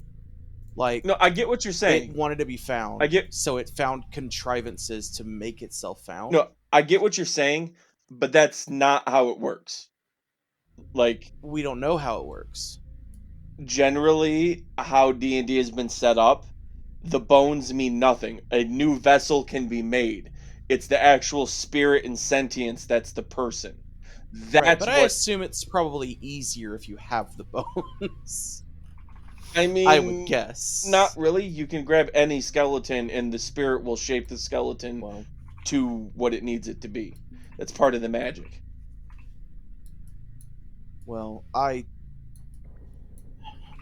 Like, No, I get what you're saying. it wanted to be found. So it found contrivances to make itself found. No, I get what you're saying, but that's not how it works. Like, We don't know how it works. generally, how D&D has been set up, the bones mean nothing. A new vessel can be made. It's the actual spirit and sentience that's the person. That's Right, but what I assume it's probably easier if you have the bones. I mean. I would guess. Not really. You can grab any skeleton, and the spirit will shape the skeleton Well, to what it needs it to be. That's part of the magic. well, I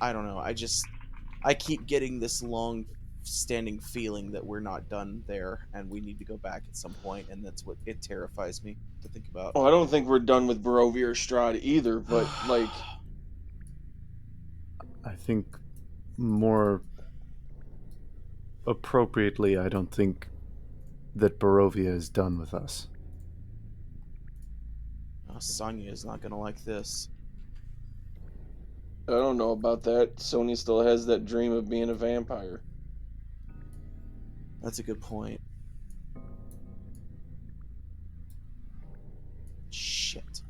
don't know. I keep getting this long-standing feeling that we're not done there, and we need to go back at some point, and that's what it terrifies me to think about. Well, I don't think we're done with Barovia or Strahd either, but like, I think more appropriately, I don't think that Barovia is done with us. Sonia is not gonna like this. I don't know about that. Sonia still has that dream of being a vampire. That's a good point. Shit.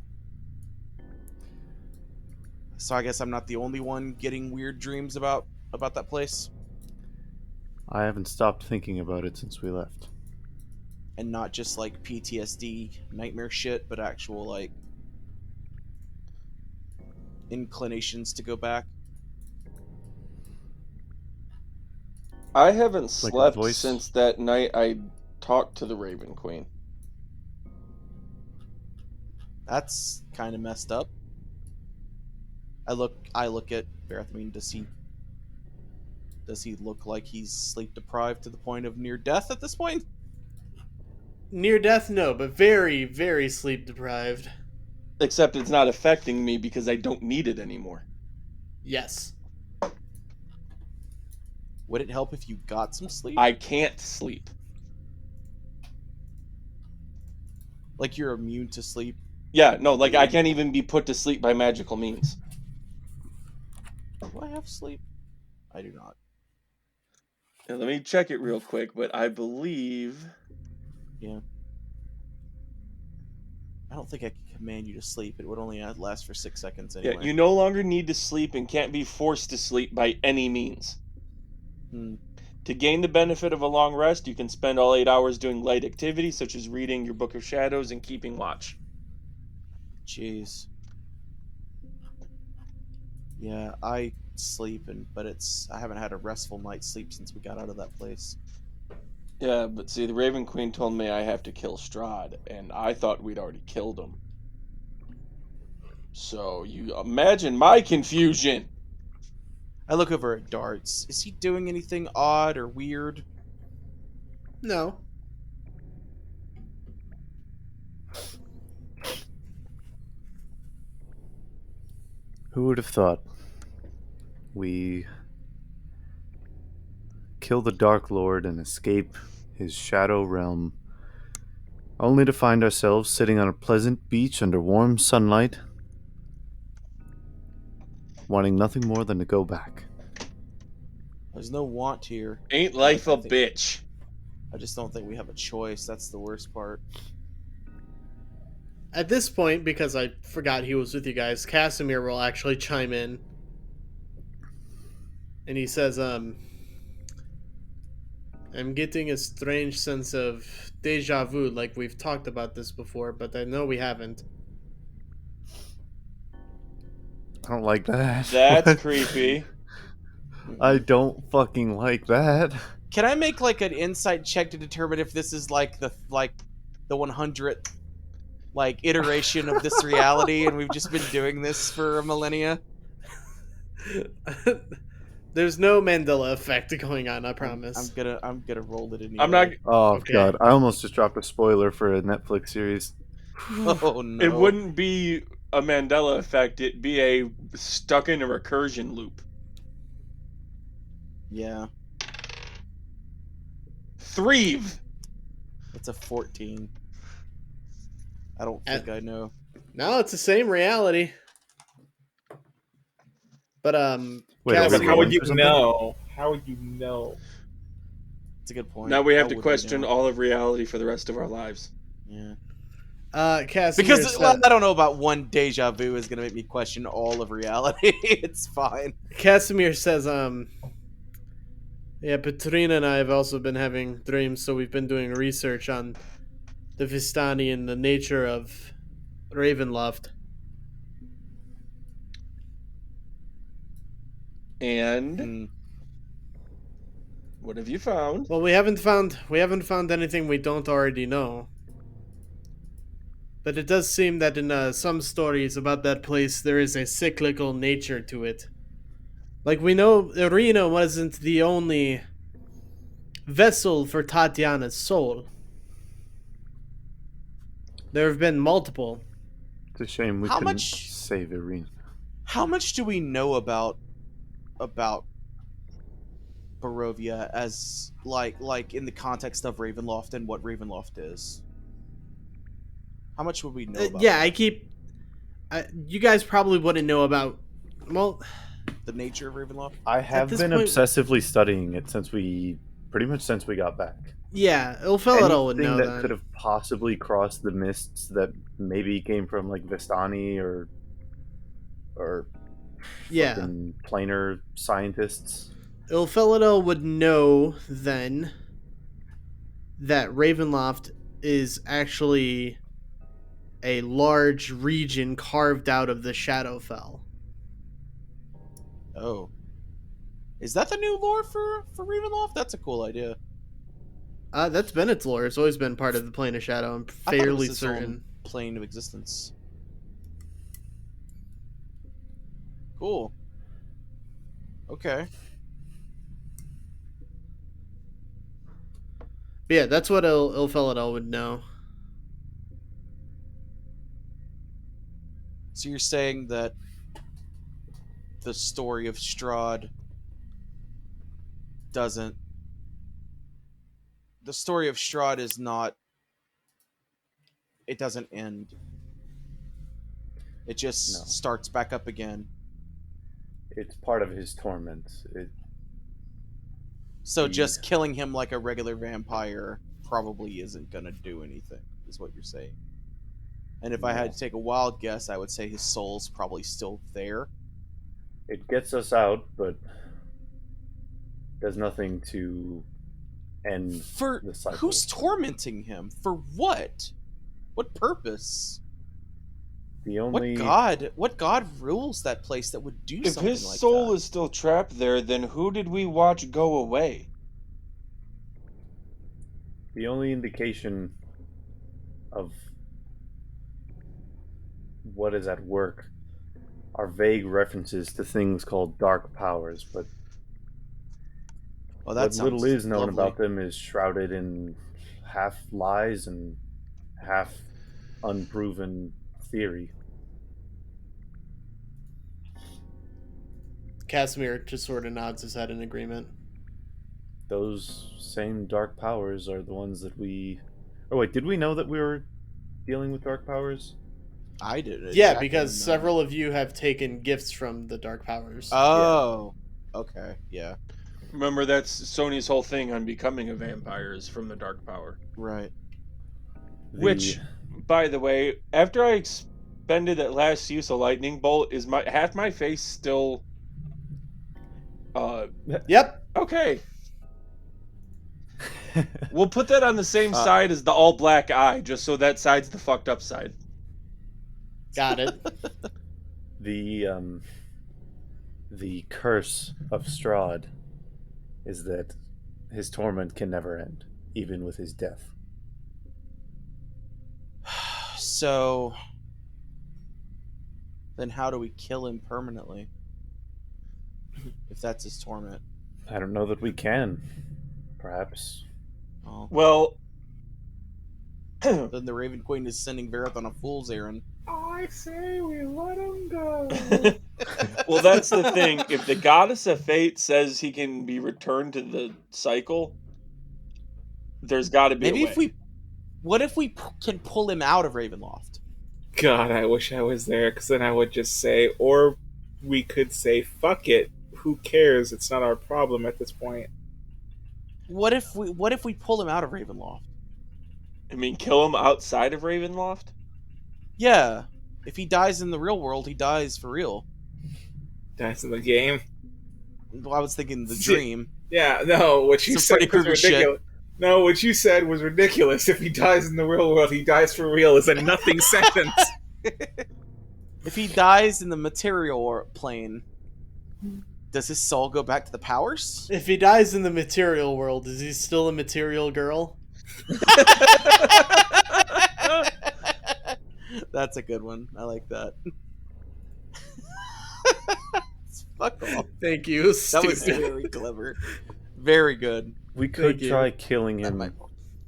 So I guess I'm not the only one getting weird dreams about that place, I haven't stopped thinking about it since we left. and not just like PTSD nightmare shit, but actual like inclinations to go back. I haven't Like a slept voice? since that night I talked to the Raven Queen. That's kind of messed up. I look at Varroth. I mean, does he look like he's sleep deprived to the point of near death at this point? Near death, no, but very, very sleep deprived. Except it's not affecting me because I don't need it anymore. Yes. Would it help if you got some sleep? I can't sleep. Like you're immune to sleep? Yeah, no, like I can't even be put to sleep by magical means. Do I have sleep? I do not. Now, let me check it real quick, but I believe... Yeah. I don't think I can command you to sleep. It would only last for 6 seconds anyway. Yeah, you no longer need to sleep and can't be forced to sleep by any means. To gain the benefit of a long rest, you can spend all 8 hours doing light activities such as reading your Book of Shadows and keeping watch. Jeez. Yeah, I sleep, but I haven't had a restful night's sleep since we got out of that place. Yeah, but see, the Raven Queen told me I have to kill Strahd, and I thought we'd already killed him. So you imagine my confusion. I look over at Darts. Is he doing anything odd or weird? No. Who would have thought? We kill the Dark Lord and escape his shadow realm, only to find ourselves sitting on a pleasant beach under warm sunlight, wanting nothing more than to go back. There's no want here. Ain't life a bitch? I just don't think we have a choice. That's the worst part. At this point, because I forgot he was with you guys, Casimir will actually chime in. And he says, I'm getting a strange sense of deja vu, like we've talked about this before, but I know we haven't. I don't like that. That's creepy. I don't fucking like that. Can I make like an insight check to determine if this is like the 100th like iteration of this reality, and we've just been doing this for a millennia? There's no Mandela effect going on, I promise. I'm gonna roll it anyway. I'm not. Oh Okay. god, I almost just dropped a spoiler for a Netflix series. Oh no! It wouldn't be a Mandela effect. It'd be a stuck in a recursion loop. Yeah, 3. it's a 14. I don't think I know. No, it's the same reality. But Wait, Cass, are we How would rolling you for something? know? How would you know? It's a good point. Now we have I to wouldn't question know. all of reality for the rest of our lives. Yeah. Casimir Because said, I don't know about one deja vu is gonna make me question all of reality. It's fine. Casimir says, yeah, Petrina and I have also been having dreams, so we've been doing research on the Vistani and the nature of Ravenloft. And what have you found? Well, we haven't found anything we don't already know. But it does seem that in some stories about that place, there is a cyclical nature to it. Like, we know Irina wasn't the only vessel for Tatiana's soul. There have been multiple. It's a shame we How couldn't much- save Irene. How much do we know about Barovia as like in the context of Ravenloft and what Ravenloft is? How much would we know about Yeah, that? you guys probably wouldn't know about. Well, The nature of Ravenloft? I have this been point- obsessively studying it since we got back. yeah, Ilphelodel would Anything know that could have possibly crossed the mists that maybe came from like Vistani or Yeah, fucking planar scientists. Ilphelodel would know then that Ravenloft is actually a large region carved out of the Shadowfell. Oh. Is that the new lore for Ravenloft? That's a cool idea. That's been its lore. It's always been part of the Plane of Shadow. I'm I thought it was fairly its own certain. plane of existence. Cool. Okay. But yeah, that's what Ilphelodel would know. So you're saying that the story of Strahd doesn't. The story of Strahd is not. It doesn't end. It just No. starts back up again. It's part of his torment. So He- just killing him like a regular vampire probably isn't gonna do anything, is what you're saying. And if I had to take a wild guess, I would say his soul's probably still there. It gets us out, but does nothing to end For the cycle. who's tormenting him? For what? What purpose? The only What god rules that place that would do If something his like soul that? is still trapped there, then who did we watch go away? the only indication of what is at work are vague references to things called dark powers, but Well, what that little sounds is known lovely. about them is shrouded in half lies and half unproven theory. Casimir just sort of nods his head in agreement. Those same dark powers are the ones that we... Oh wait, did we know that we were dealing with dark powers? I did. Yeah, Jack because didn't know. several of you have taken gifts from the dark powers. Oh, okay, yeah, Remember, that's Sony's whole thing on becoming a vampire is from the dark power. right. Which, by the way, after I expended that last use of lightning bolt, is half my face still? Yep. Okay. We'll put that on the same side as the all black eye, just so that side's the fucked up side. Got it. The curse of Strahd is that his torment can never end, even with his death. So, then how do we kill him permanently? If that's his torment. I don't know that we can. Perhaps. Well, Well, then the Raven Queen is sending Varroth on a fool's errand. I say we let him go. well, that's the thing. If the goddess of fate says he can be returned to the cycle, there's got to be Maybe a way. what if we can pull him out of Ravenloft? God, I wish I was there, because then I would just say, or we could say, fuck it. Who cares? It's not our problem at this point. What if we pull him out of Ravenloft? I mean, kill him outside of Ravenloft? Yeah. If he dies in the real world, he dies for real. That's in the game. Well, I was thinking the dream. Yeah, no, what you Some said Freddy was Krueger shit. ridiculous. No, what you said was ridiculous. If he dies in the real world, he dies for real is a nothing sentence. If he dies in the material plane, does his soul go back to the powers? If he dies in the material world, is he still a material girl? That's a good one. I like that. Fuck off. Thank you. That was Stupid. very clever. Very good. We could Thank you. try killing him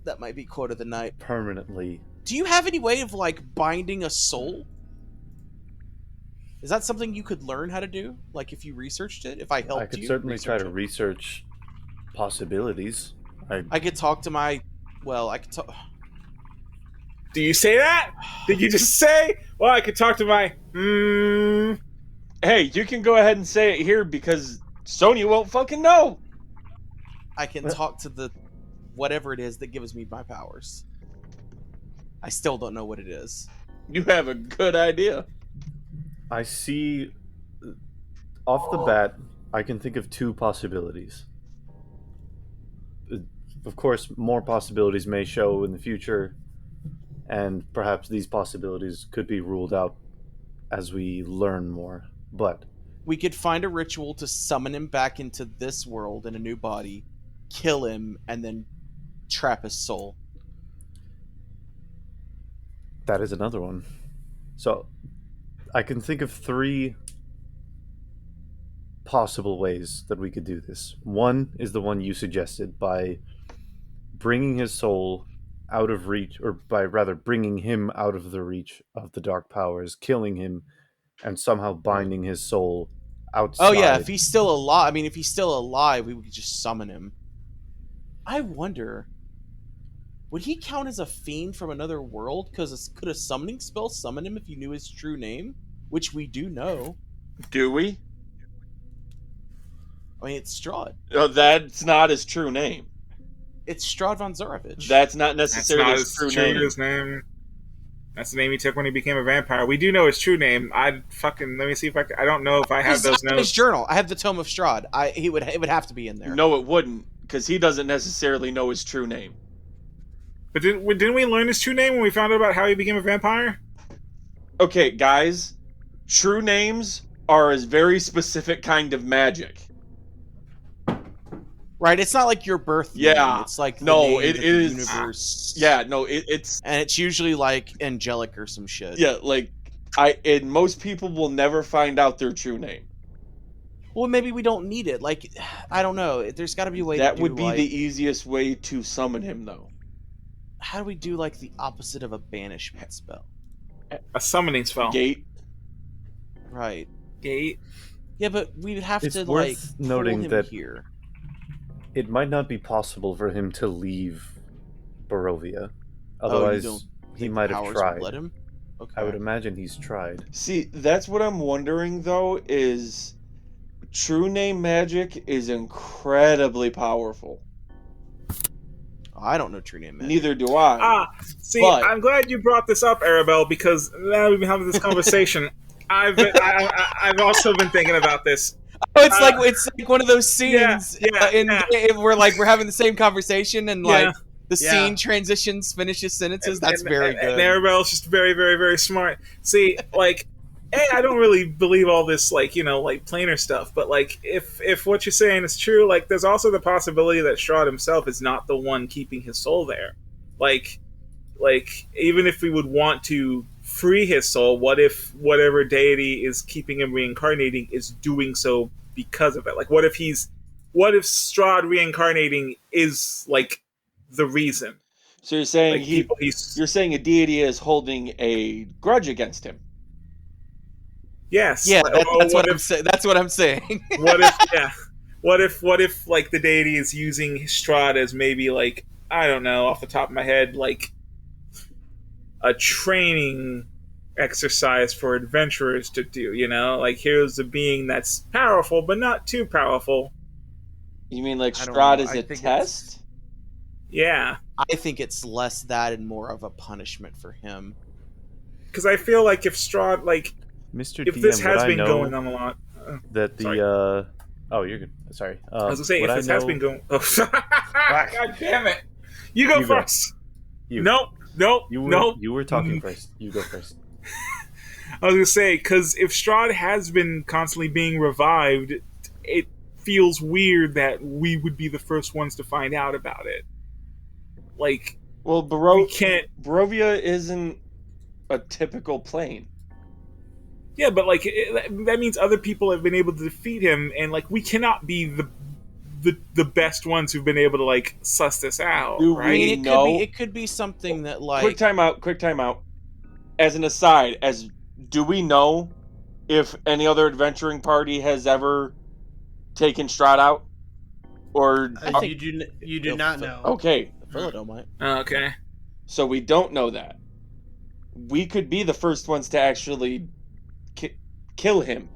That might be quote of the night. permanently. Do you have any way of like binding a soul? Is that something you could learn how to do? Like if you researched it? If I helped you? I could certainly try to research research possibilities. it? I could talk to my. Well, I could talk. Do you say that? Did you just say? Well, I could talk to my. Hey, you can go ahead and say it here because Sonia won't fucking know. I can talk to the whatever it is that gives me my powers. I still don't know what it is. You have a good idea. I see. Off the bat, I can think of two possibilities. Of course, more possibilities may show in the future, and perhaps these possibilities could be ruled out as we learn more. But We could find a ritual to summon him back into this world in a new body, kill him, and then trap his soul. that is another one. So, I can think of three possible ways that we could do this. One is the one you suggested, by bringing his soul out of reach, or by rather bringing him out of the reach of the dark powers, killing him, and somehow binding his soul outside. Oh yeah, if he's still alive, I mean, if he's still alive, we could just summon him. I wonder, would he count as a fiend from another world? Because could a summoning spell summon him if you knew his true name? Which we do know. Do we? I mean, it's Strahd. That's not his true name. It's Strahd von Zarovich. That's not That's necessarily not his his true name. name. That's the name he took when he became a vampire. We do know his true name. Let me see if I don't know if I have those His notes. journal. I have the Tome of Strahd. It would have to be in there. No, it wouldn't, because he doesn't necessarily know his true name. But didn't we learn his true name when we found out about how he became a vampire? Okay, guys, true names are a very specific kind of magic. Right, it's not like your birth name. Yeah. It's like the No, name it that the is- universe. Yeah, no, it's And it's usually like angelic or some shit. yeah, like and most people will never find out their true name. Well, maybe we don't need it. Like, I don't know. There's got to be a way That to do, would be like, the easiest way to summon him, though. how do we do like the opposite of a banishment spell? A summoning spell. Gate. Right. Gate. Yeah, but we would have It's to worth like noting pull him that- here. It might not be possible for him to leave Barovia. Oh, you Otherwise, don't he think might the have powers tried. would let him. Okay. I would imagine he's tried. See, that's what I'm wondering, though, is true name magic is incredibly powerful. I don't know true name. Magic. Neither do I. See, But- I'm glad you brought this up, Arabelle, because now we've been having this conversation. I've also been thinking about this. Oh, it's like one of those scenes yeah, we're having the same conversation and Yeah. like the Yeah. scene transitions, finishes sentences. That's very good. And Arabelle's just very, very, very smart. See, like, I don't really believe all this, like, like planar stuff. But like, if what you're saying is true, like, there's also the possibility that Strahd himself is not the one keeping his soul there. Like, even if we would want to free his soul, what if whatever deity is keeping him reincarnating is doing so because of it? Like, what if Strahd reincarnating is like the reason? So you're saying Like, you're saying a deity is holding a grudge against him. yes, Yeah, Like, that's what if- I'm saying. That's what I'm saying. What if what if like the deity is using Strahd as maybe, like, I don't know, off the top of my head, like a training exercise for adventurers to do, like, here's a being that's powerful but not too powerful. You mean like I don't Strahd know. is I a think test? Yeah, I think it's less that and more of a punishment for him. because I feel like if Strahd, like, Mr. if DM, this has would I been know going on a lot, that the Sorry. Oh, you're good. Sorry. I was gonna say, if would I this has know- been going, God damn it, you go You go. first. You. Nope. You were talking first. You go first. I was gonna say, because if Strahd has been constantly being revived, it feels weird that we would be the first ones to find out about it. Like, Well, we can't. Barovia isn't a typical plane. Yeah, but like that means other people have been able to defeat him, and like we cannot be the best ones who've been able to like suss this out, Do I right? mean, No. it could be something that like Quick time out. As an aside, do we know if any other adventuring party has ever taken Strahd out? Or I think you do not know. okay, Ilphelodel might. Okay. so we don't know that. We could be the first ones to actually kill him.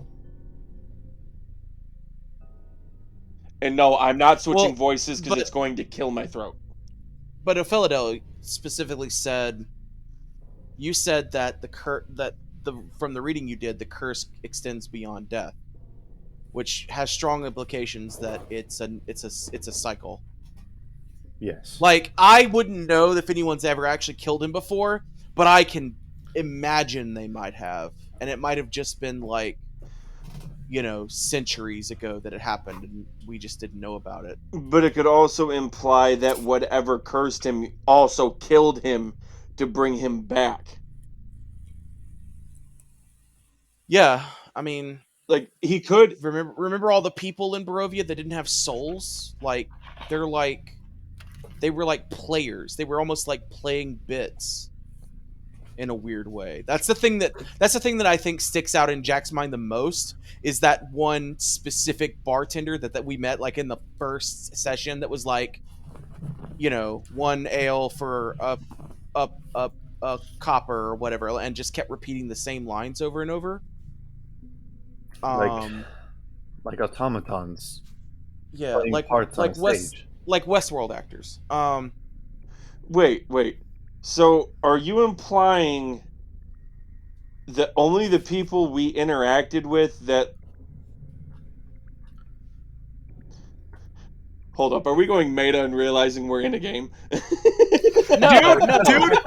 And no, I'm not switching Well, voices because but- it's going to kill my throat. But Ilphelodel specifically said, you said that from the reading you did, the curse extends beyond death, which has strong implications that it's a cycle. Yes. Like, I wouldn't know if anyone's ever actually killed him before, but I can imagine they might have, and it might have just been like, centuries ago that it happened, and we just didn't know about it. But it could also imply that whatever cursed him also killed him to bring him back. Yeah, I mean, Like, he could. remember all the people in Barovia that didn't have souls? Like, they were like players. They were almost like playing bits. in a weird way. That's the thing that I think sticks out in Jack's mind the most, is that one specific bartender that we met like in the first session that was like, you know, 1 ale for a copper or whatever, and just kept repeating the same lines over and over. Like automatons. Yeah, Playing parts on stage. like Westworld actors. Wait. So, are you implying that only the people we interacted with that... Hold up, are we going meta and realizing we're in a game?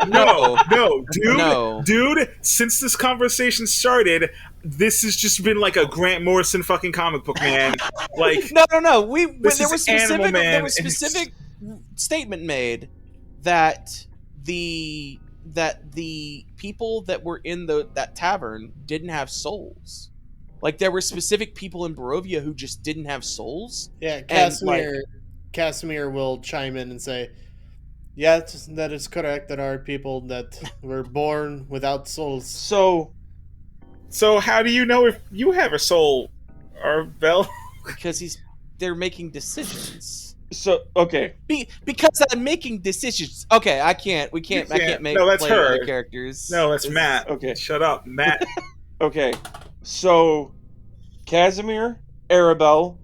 No, dude, since this conversation started, this has just been like a Grant Morrison fucking comic book, man. Like, no. this There is was Animal Man, there was specific statement made that the people that were in that tavern didn't have souls. Like, there were specific people in Barovia who just didn't have souls. Yeah, And, Casimir will chime in and say, "Yeah, that is correct. There are people that were born without souls." So how do you know if you have a soul, Arvel? Because they're making decisions. So, okay. Because I'm making decisions. Okay, I can't make No, that's play her. other characters. No, that's Matt. Okay. Shut up, Matt. Okay, so Casimir, Arabelle,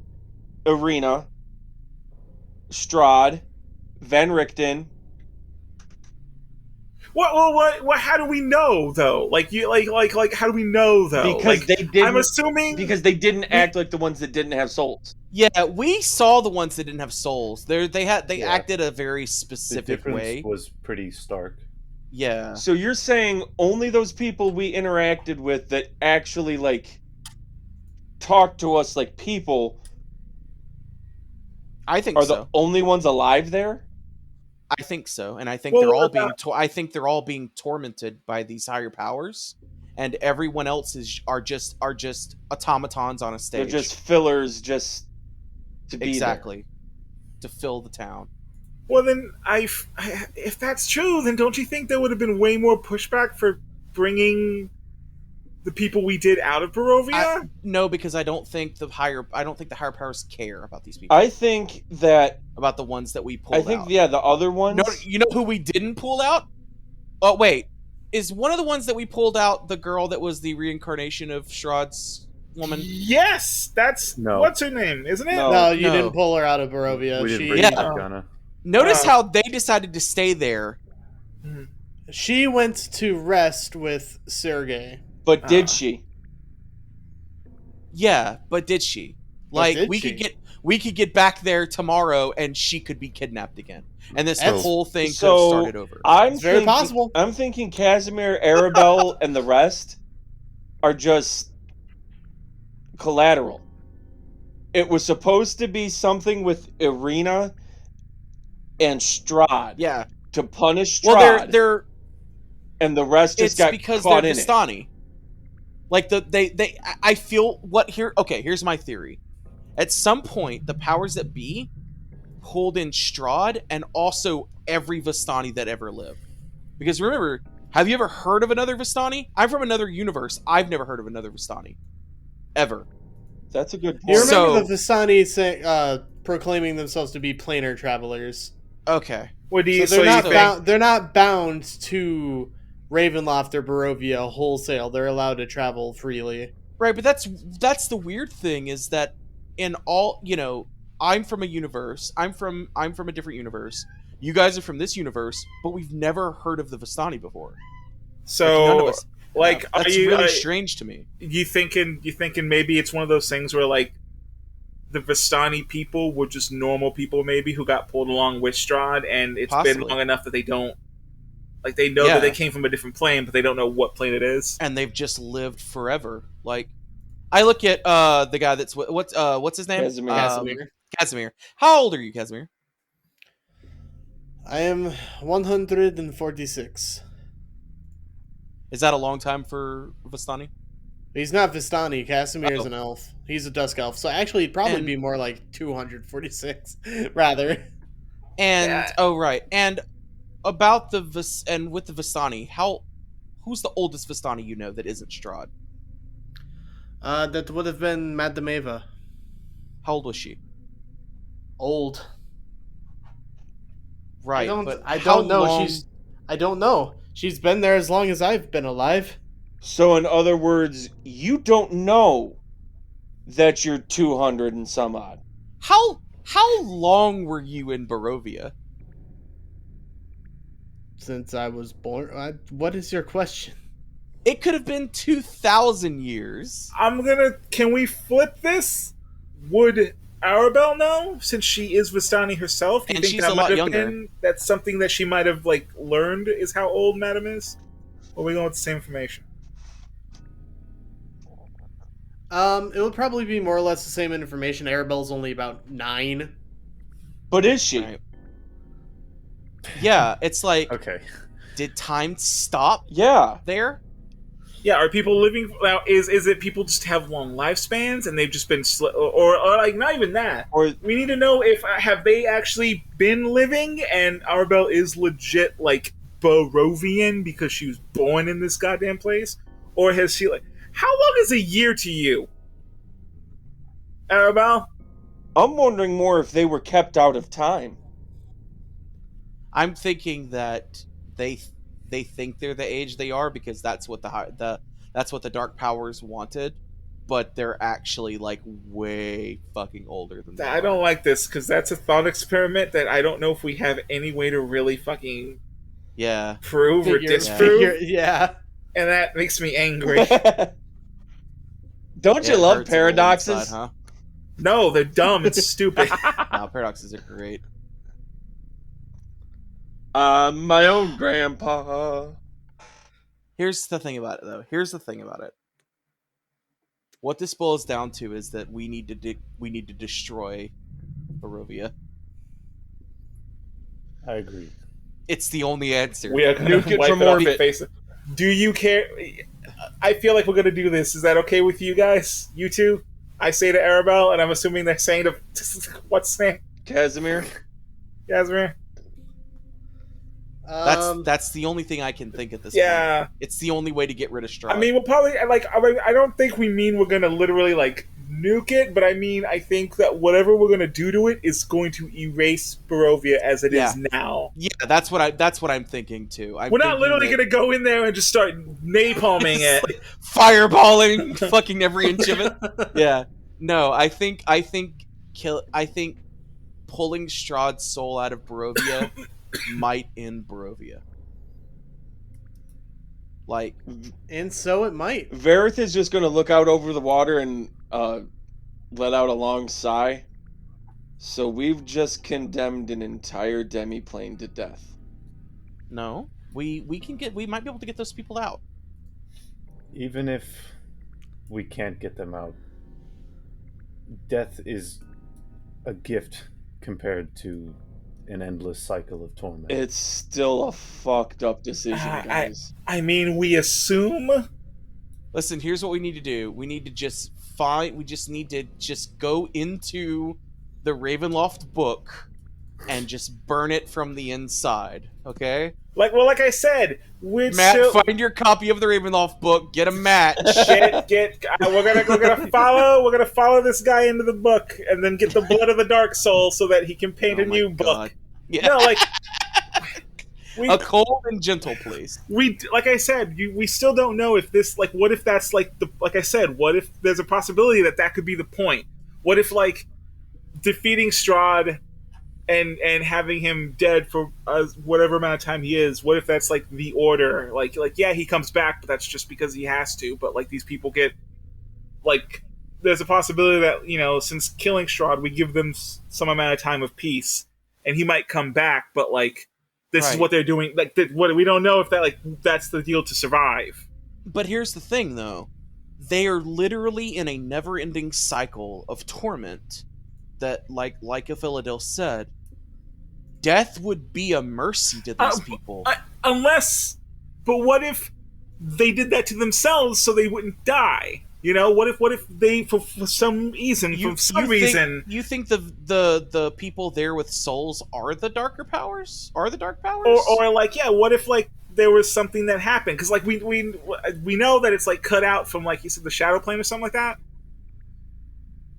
Irina, Strahd, Van Richten. What? How do we know though? Like, how do we know though? Because like, they didn't. I'm assuming because they didn't act like the ones that didn't have souls. Yeah, we saw the ones that didn't have souls. They acted a very The specific difference way. was pretty stark. Yeah. So you're saying only those people we interacted with that actually like talk to us like people I think are so. the only ones alive there? I think so, and I think Well, they're all what being. about- I think they're all being tormented by these higher powers, and everyone else are just automatons on a stage. They're just fillers, just to be exactly to fill the town. Well, then, if that's true, then don't you think there would have been way more pushback for bringing the people we did out of Barovia? No, because I don't think the higher powers care about these there. people. I think that About the ones that we pulled out. I think the other ones. No, you know who we didn't pull out? Oh wait, is one of the ones that we pulled out the girl that was the reincarnation of Strahd's woman? Yes, that's No. what's her name, isn't it? No. No, you No. didn't pull her out of Barovia. We didn't She bring Yeah. it back, Ghana. Notice how they decided to stay there. she went to rest with Sergei. But did she? Yeah, but did she? Like, did we she? could get back there tomorrow, and she could be kidnapped again, and this That's- whole thing could So have started over. I'm It's very thinking, possible. I'm thinking Casimir, Arabelle, and the rest are just collateral. It was supposed to be something with Irina and Strahd Yeah. to punish Well, Strahd, they're and the rest just it's got because caught they're in it. Vistani. Like I feel what here. Okay, here's my theory. At some point, the powers that be pulled in Strahd and also every Vistani that ever lived. Because remember, have you ever heard of another Vistani? I'm from another universe. I've never heard of another Vistani. Ever. That's a good You point. remember the Vistani proclaiming themselves to be planar travelers? Okay. What do you? So So, they're you not think? bound. They're not bound to Ravenloft or Barovia wholesale. They're allowed to travel freely. Right, but that's the weird thing is that in all, you know, I'm from a universe. I'm from a different universe. You guys are from this universe, but we've never heard of the Vistani before. So, None of us. like, That's are you really strange to me. you thinking maybe it's one of those things where like the Vistani people were just normal people maybe who got pulled along with Strahd, and it's been Possibly. long enough that they don't like they know Yeah. that they came from a different plane, but they don't know what plane it is. And they've just lived forever. Like, I look at the guy that's what's his name? Casimir. Casimir. How old are you, Casimir? I am 146. Is that a long time for Vistani? He's not Vistani. Casimir is Oh. an elf. He's a dusk elf. So actually, it'd probably And- be more like 246, rather. And Yeah. oh right, and about with the Vistani, how Who's the oldest Vistani you know that isn't Strahd? That would have been Madameva. How old was she? Old. Right, I how don't know. long- I don't know. She's been there as long as I've been alive. So in other words, you don't know that you're 200 and some odd. How long were you in Barovia? Since I was born. What is your question? It could have been 2,000 years. Can we flip this? Would Arabelle know, since she is Vistani herself? Do you And think she's that a might lot have younger. been that's something that she might have like learned is how old Madam is? Or are we going with the same information? It would probably be more or less the same information. Arabelle's only about 9. But is she? Right. Yeah, it's like, Okay. did time stop Yeah. there? Yeah, are people living now? Is it people just have long lifespans and they've just been or like not even that? Or We need to know if have they actually been living and Arabelle is legit like Barovian because she was born in this goddamn place, or has she like? How long is a year to you, Arabelle? I'm wondering more if they were kept out of time. I'm thinking that they think they're the age they are because that's what that's what the Dark Powers wanted, but they're actually like way fucking older than they I are. don't like this because that's a thought experiment that I don't know if we have any way to really fucking Yeah. prove or Figure- disprove, yeah. and that makes me angry. Don't Yeah, you it love hurts a little paradoxes? inside, No, they're dumb and stupid. huh? No, paradoxes are great. I'm my own grandpa. Here's the thing about it, though. Here's the thing about it. What this boils down to is that we need to destroy Barovia. I agree. It's the only answer. We are going Nuke to it wipe from it off your orbit. face. Do you care? I feel like we're going to do this. Is that okay with you guys? You two? I say to Arabelle, and I'm assuming they're saying to what's his name? Casimir. Casimir? That's the only thing I can think at this point. Yeah. It's the only way to get rid of Strahd. I mean, we'll probably like. I don't think we mean we're gonna literally like nuke it, but I mean, I think that whatever we're gonna do to it is going to erase Barovia as it is now. yeah, that's what I'm thinking too. We're not literally gonna go in there and just start napalming it. like fireballing fucking every inch of it. Yeah. No, I think pulling Strahd's soul out of Barovia might end Barovia. Like, And so it might. Varroth is just going to look out over the water and let out a long sigh. So we've just condemned an entire demiplane to death. no, we might be able to get those people out. Even if we can't get them out, death is a gift compared to an endless cycle of torment. It's still a fucked up decision, guys. I mean, we assume. Listen, here's what we need to do. We need to just need to go into the Ravenloft book and just burn it from the inside, okay? Like I said, we're Matt, still. find your copy of the Ravenloft book, get a match. We're gonna follow this guy into the book and then get the blood of the dark soul so that he can paint Oh a my new God. book. Yeah. No, like A cold and gentle, please. like I said, we still don't know if this like what if that's like like I said, what if there's a possibility that could be the point? What if like defeating Strahd and having him dead for whatever amount of time he is, what if that's like the order? Like yeah, he comes back, but that's just because he has to. But like these people get like there's a possibility that, you know, since killing Strahd, we give them some amount of time of peace, and he might come back. But like this is Right. what they're doing. Like what we don't know if that like that's the deal to survive. But here's the thing, though. They are literally in a never-ending cycle of torment that, like Ilphelodel said, death would be a mercy to these people. Unless, but what if they did that to themselves so they wouldn't die? You know, what if they for some reason, You think the people there with souls are the darker powers? Are the dark powers? or like yeah, what if like there was something that happened because like we know that it's like cut out from like you said the shadow plane or something like that.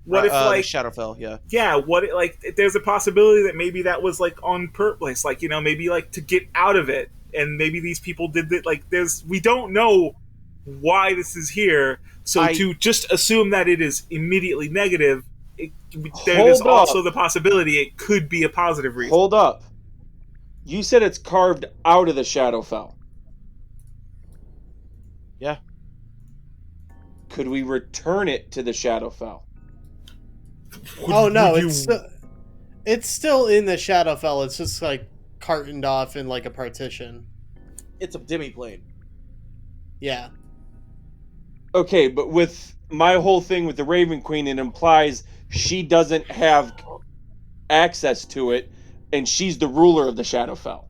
What if the like Shadowfell? Yeah. yeah, like there's a possibility that maybe that was like on purpose, like maybe like to get out of it, and maybe these people did that. Like we don't know why this is here, so to just assume that it is immediately negative, there is also the possibility it could be a positive reason. Hold up. You said it's carved out of the Shadowfell. Yeah. Could we return it to the Shadowfell? Oh no, it's still in the Shadowfell. It's just like cartoned off in like a partition. It's a demi-plane. Yeah. Okay, but with my whole thing with the Raven Queen, it implies she doesn't have access to it, and she's the ruler of the Shadowfell.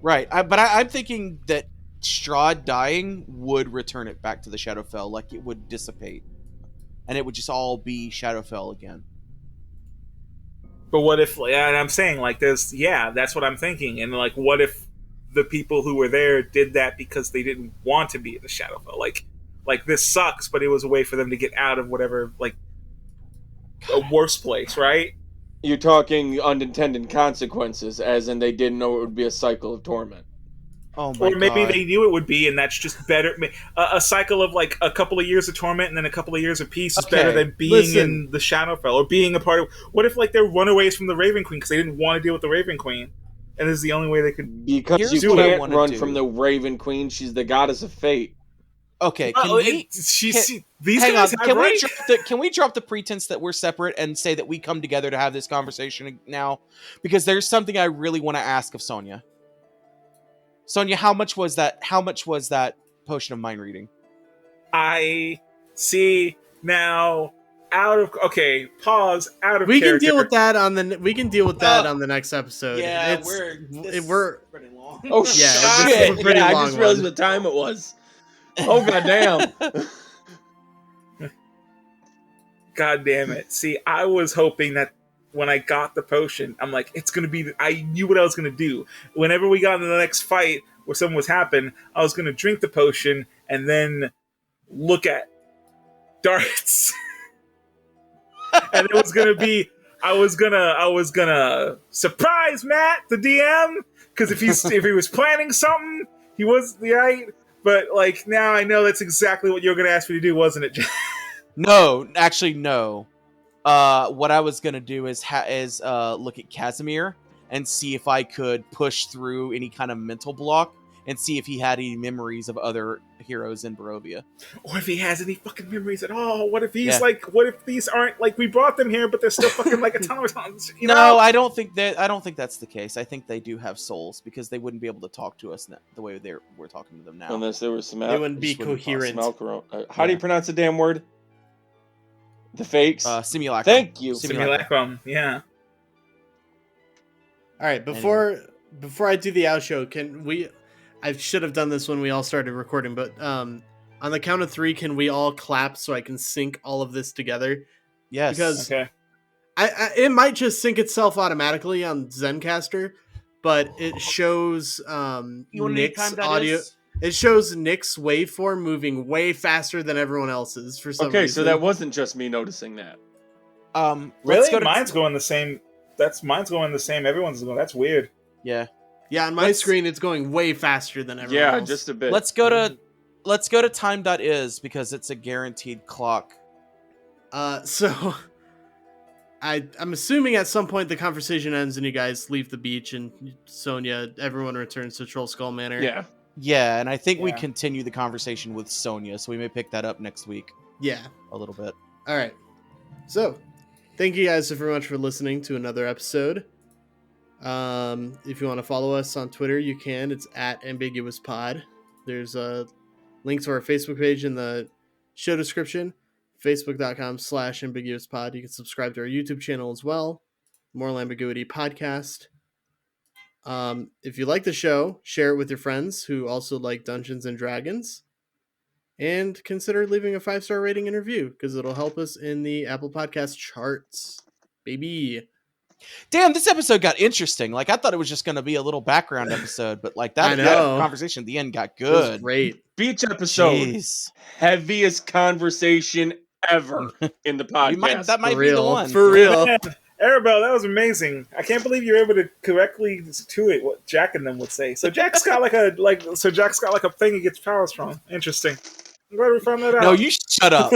Right. I'm thinking that Strahd dying would return it back to the Shadowfell, like it would dissipate. And it would just all be Shadowfell again. But what if, and I'm saying, like, that's what I'm thinking. And, like, what if the people who were there did that because they didn't want to be in the Shadowfell? Like this sucks, but it was a way for them to get out of whatever, like, a worse place, right? You're talking unintended consequences, as in they didn't know it would be a cycle of torment. Oh my Or maybe God. they knew it would be, and that's just better. A cycle of like a couple of years of torment and then a couple of years of peace is better than being in the Shadowfell or being a part of. What if like they're runaways from the Raven Queen because they didn't want to deal with the Raven Queen, and this is the only way they could? Because Here's you what I can't wanna run do. from the Raven Queen. She's the goddess of fate. Okay, these hang guys on. have right. Can we drop the pretense that we're separate and say that we come together to have this conversation now? Because there's something I really want to ask of Sonia. Sonia, how much was that potion of mind reading? I see now. Pause. Out of We character. can deal with that on the next episode. Yeah, we're pretty long. Oh Yeah, shit! this is a pretty I long just realized one. what time it was. Oh goddamn! God damn it. See, I was hoping that when I got the potion, I'm like, it's going to be... I knew what I was going to do. Whenever we got into the next fight where something was happening, I was going to drink the potion and then look at darts. And it was going to be... I was gonna surprise Matt, the DM, because if he was planning something, he was right. But like now, I know that's exactly what you were gonna ask me to do, wasn't it? No, actually, no. What I was gonna do is look at Casimir and see if I could push through any kind of mental block and see if he had any memories of other heroes in Barovia. Or if he has any fucking memories at all. What if he's like? What if these aren't like we brought them here, but they're still fucking like automatons? No, I don't think that's the case. I think they do have souls because they wouldn't be able to talk to us the way we're talking to them now. Unless there was some... They wouldn't be coherent. How do you pronounce the damn word? The fakes? Simulacrum. Thank you. Simulacrum. Yeah. All right, before I do the outro, can we? I should have done this when we all started recording, but on the count of 3, can we all clap so I can sync all of this together? Yes. Because Okay. it might just sync itself automatically on Zencaster, but it shows Nick's audio. It shows Nick's waveform moving way faster than everyone else's for some reason. Okay, so that wasn't just me noticing that. Really? Mine's going the same. Mine's going the same. Everyone's going. That's weird. Yeah. Yeah, on my screen it's going way faster than everyone else. Yeah, just a bit. Let's go to time.is because it's a guaranteed clock. So I'm assuming at some point the conversation ends and you guys leave the beach and Sonia, everyone returns to Troll Skull Manor. Yeah. Yeah, and I think we continue the conversation with Sonia, so we may pick that up next week. Yeah. A little bit. All right. So, thank you guys so very much for listening to another episode. If you want to follow us on Twitter, you can. It's @ambiguouspod. There's a link to our Facebook page in the show description, facebook.com/ambiguouspod. You can subscribe to our YouTube channel as well, Moral Ambiguity Podcast. If you like the show, share it with your friends who also like Dungeons and Dragons. And consider leaving a 5-star rating and review because it'll help us in the Apple Podcast charts. Baby. Damn, this episode got interesting. Like, I thought it was just going to be a little background episode, but like I that know. conversation at the end got It was good. great. Beach episode. Jeez. Heaviest conversation ever in the podcast. That might For be the real. one. For real. Man, Arabelle, that was amazing. I can't believe you were able to correctly intuit what Jack and them would say. So Jack's got like a thing he gets powers from. Interesting. I'm glad we found that out. No, you shut up.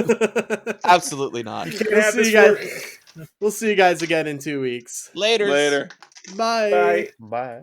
Absolutely not. You can't We'll have see this you guys. work. We'll see you guys again in 2 weeks. Later. Later. Bye. Bye. Bye.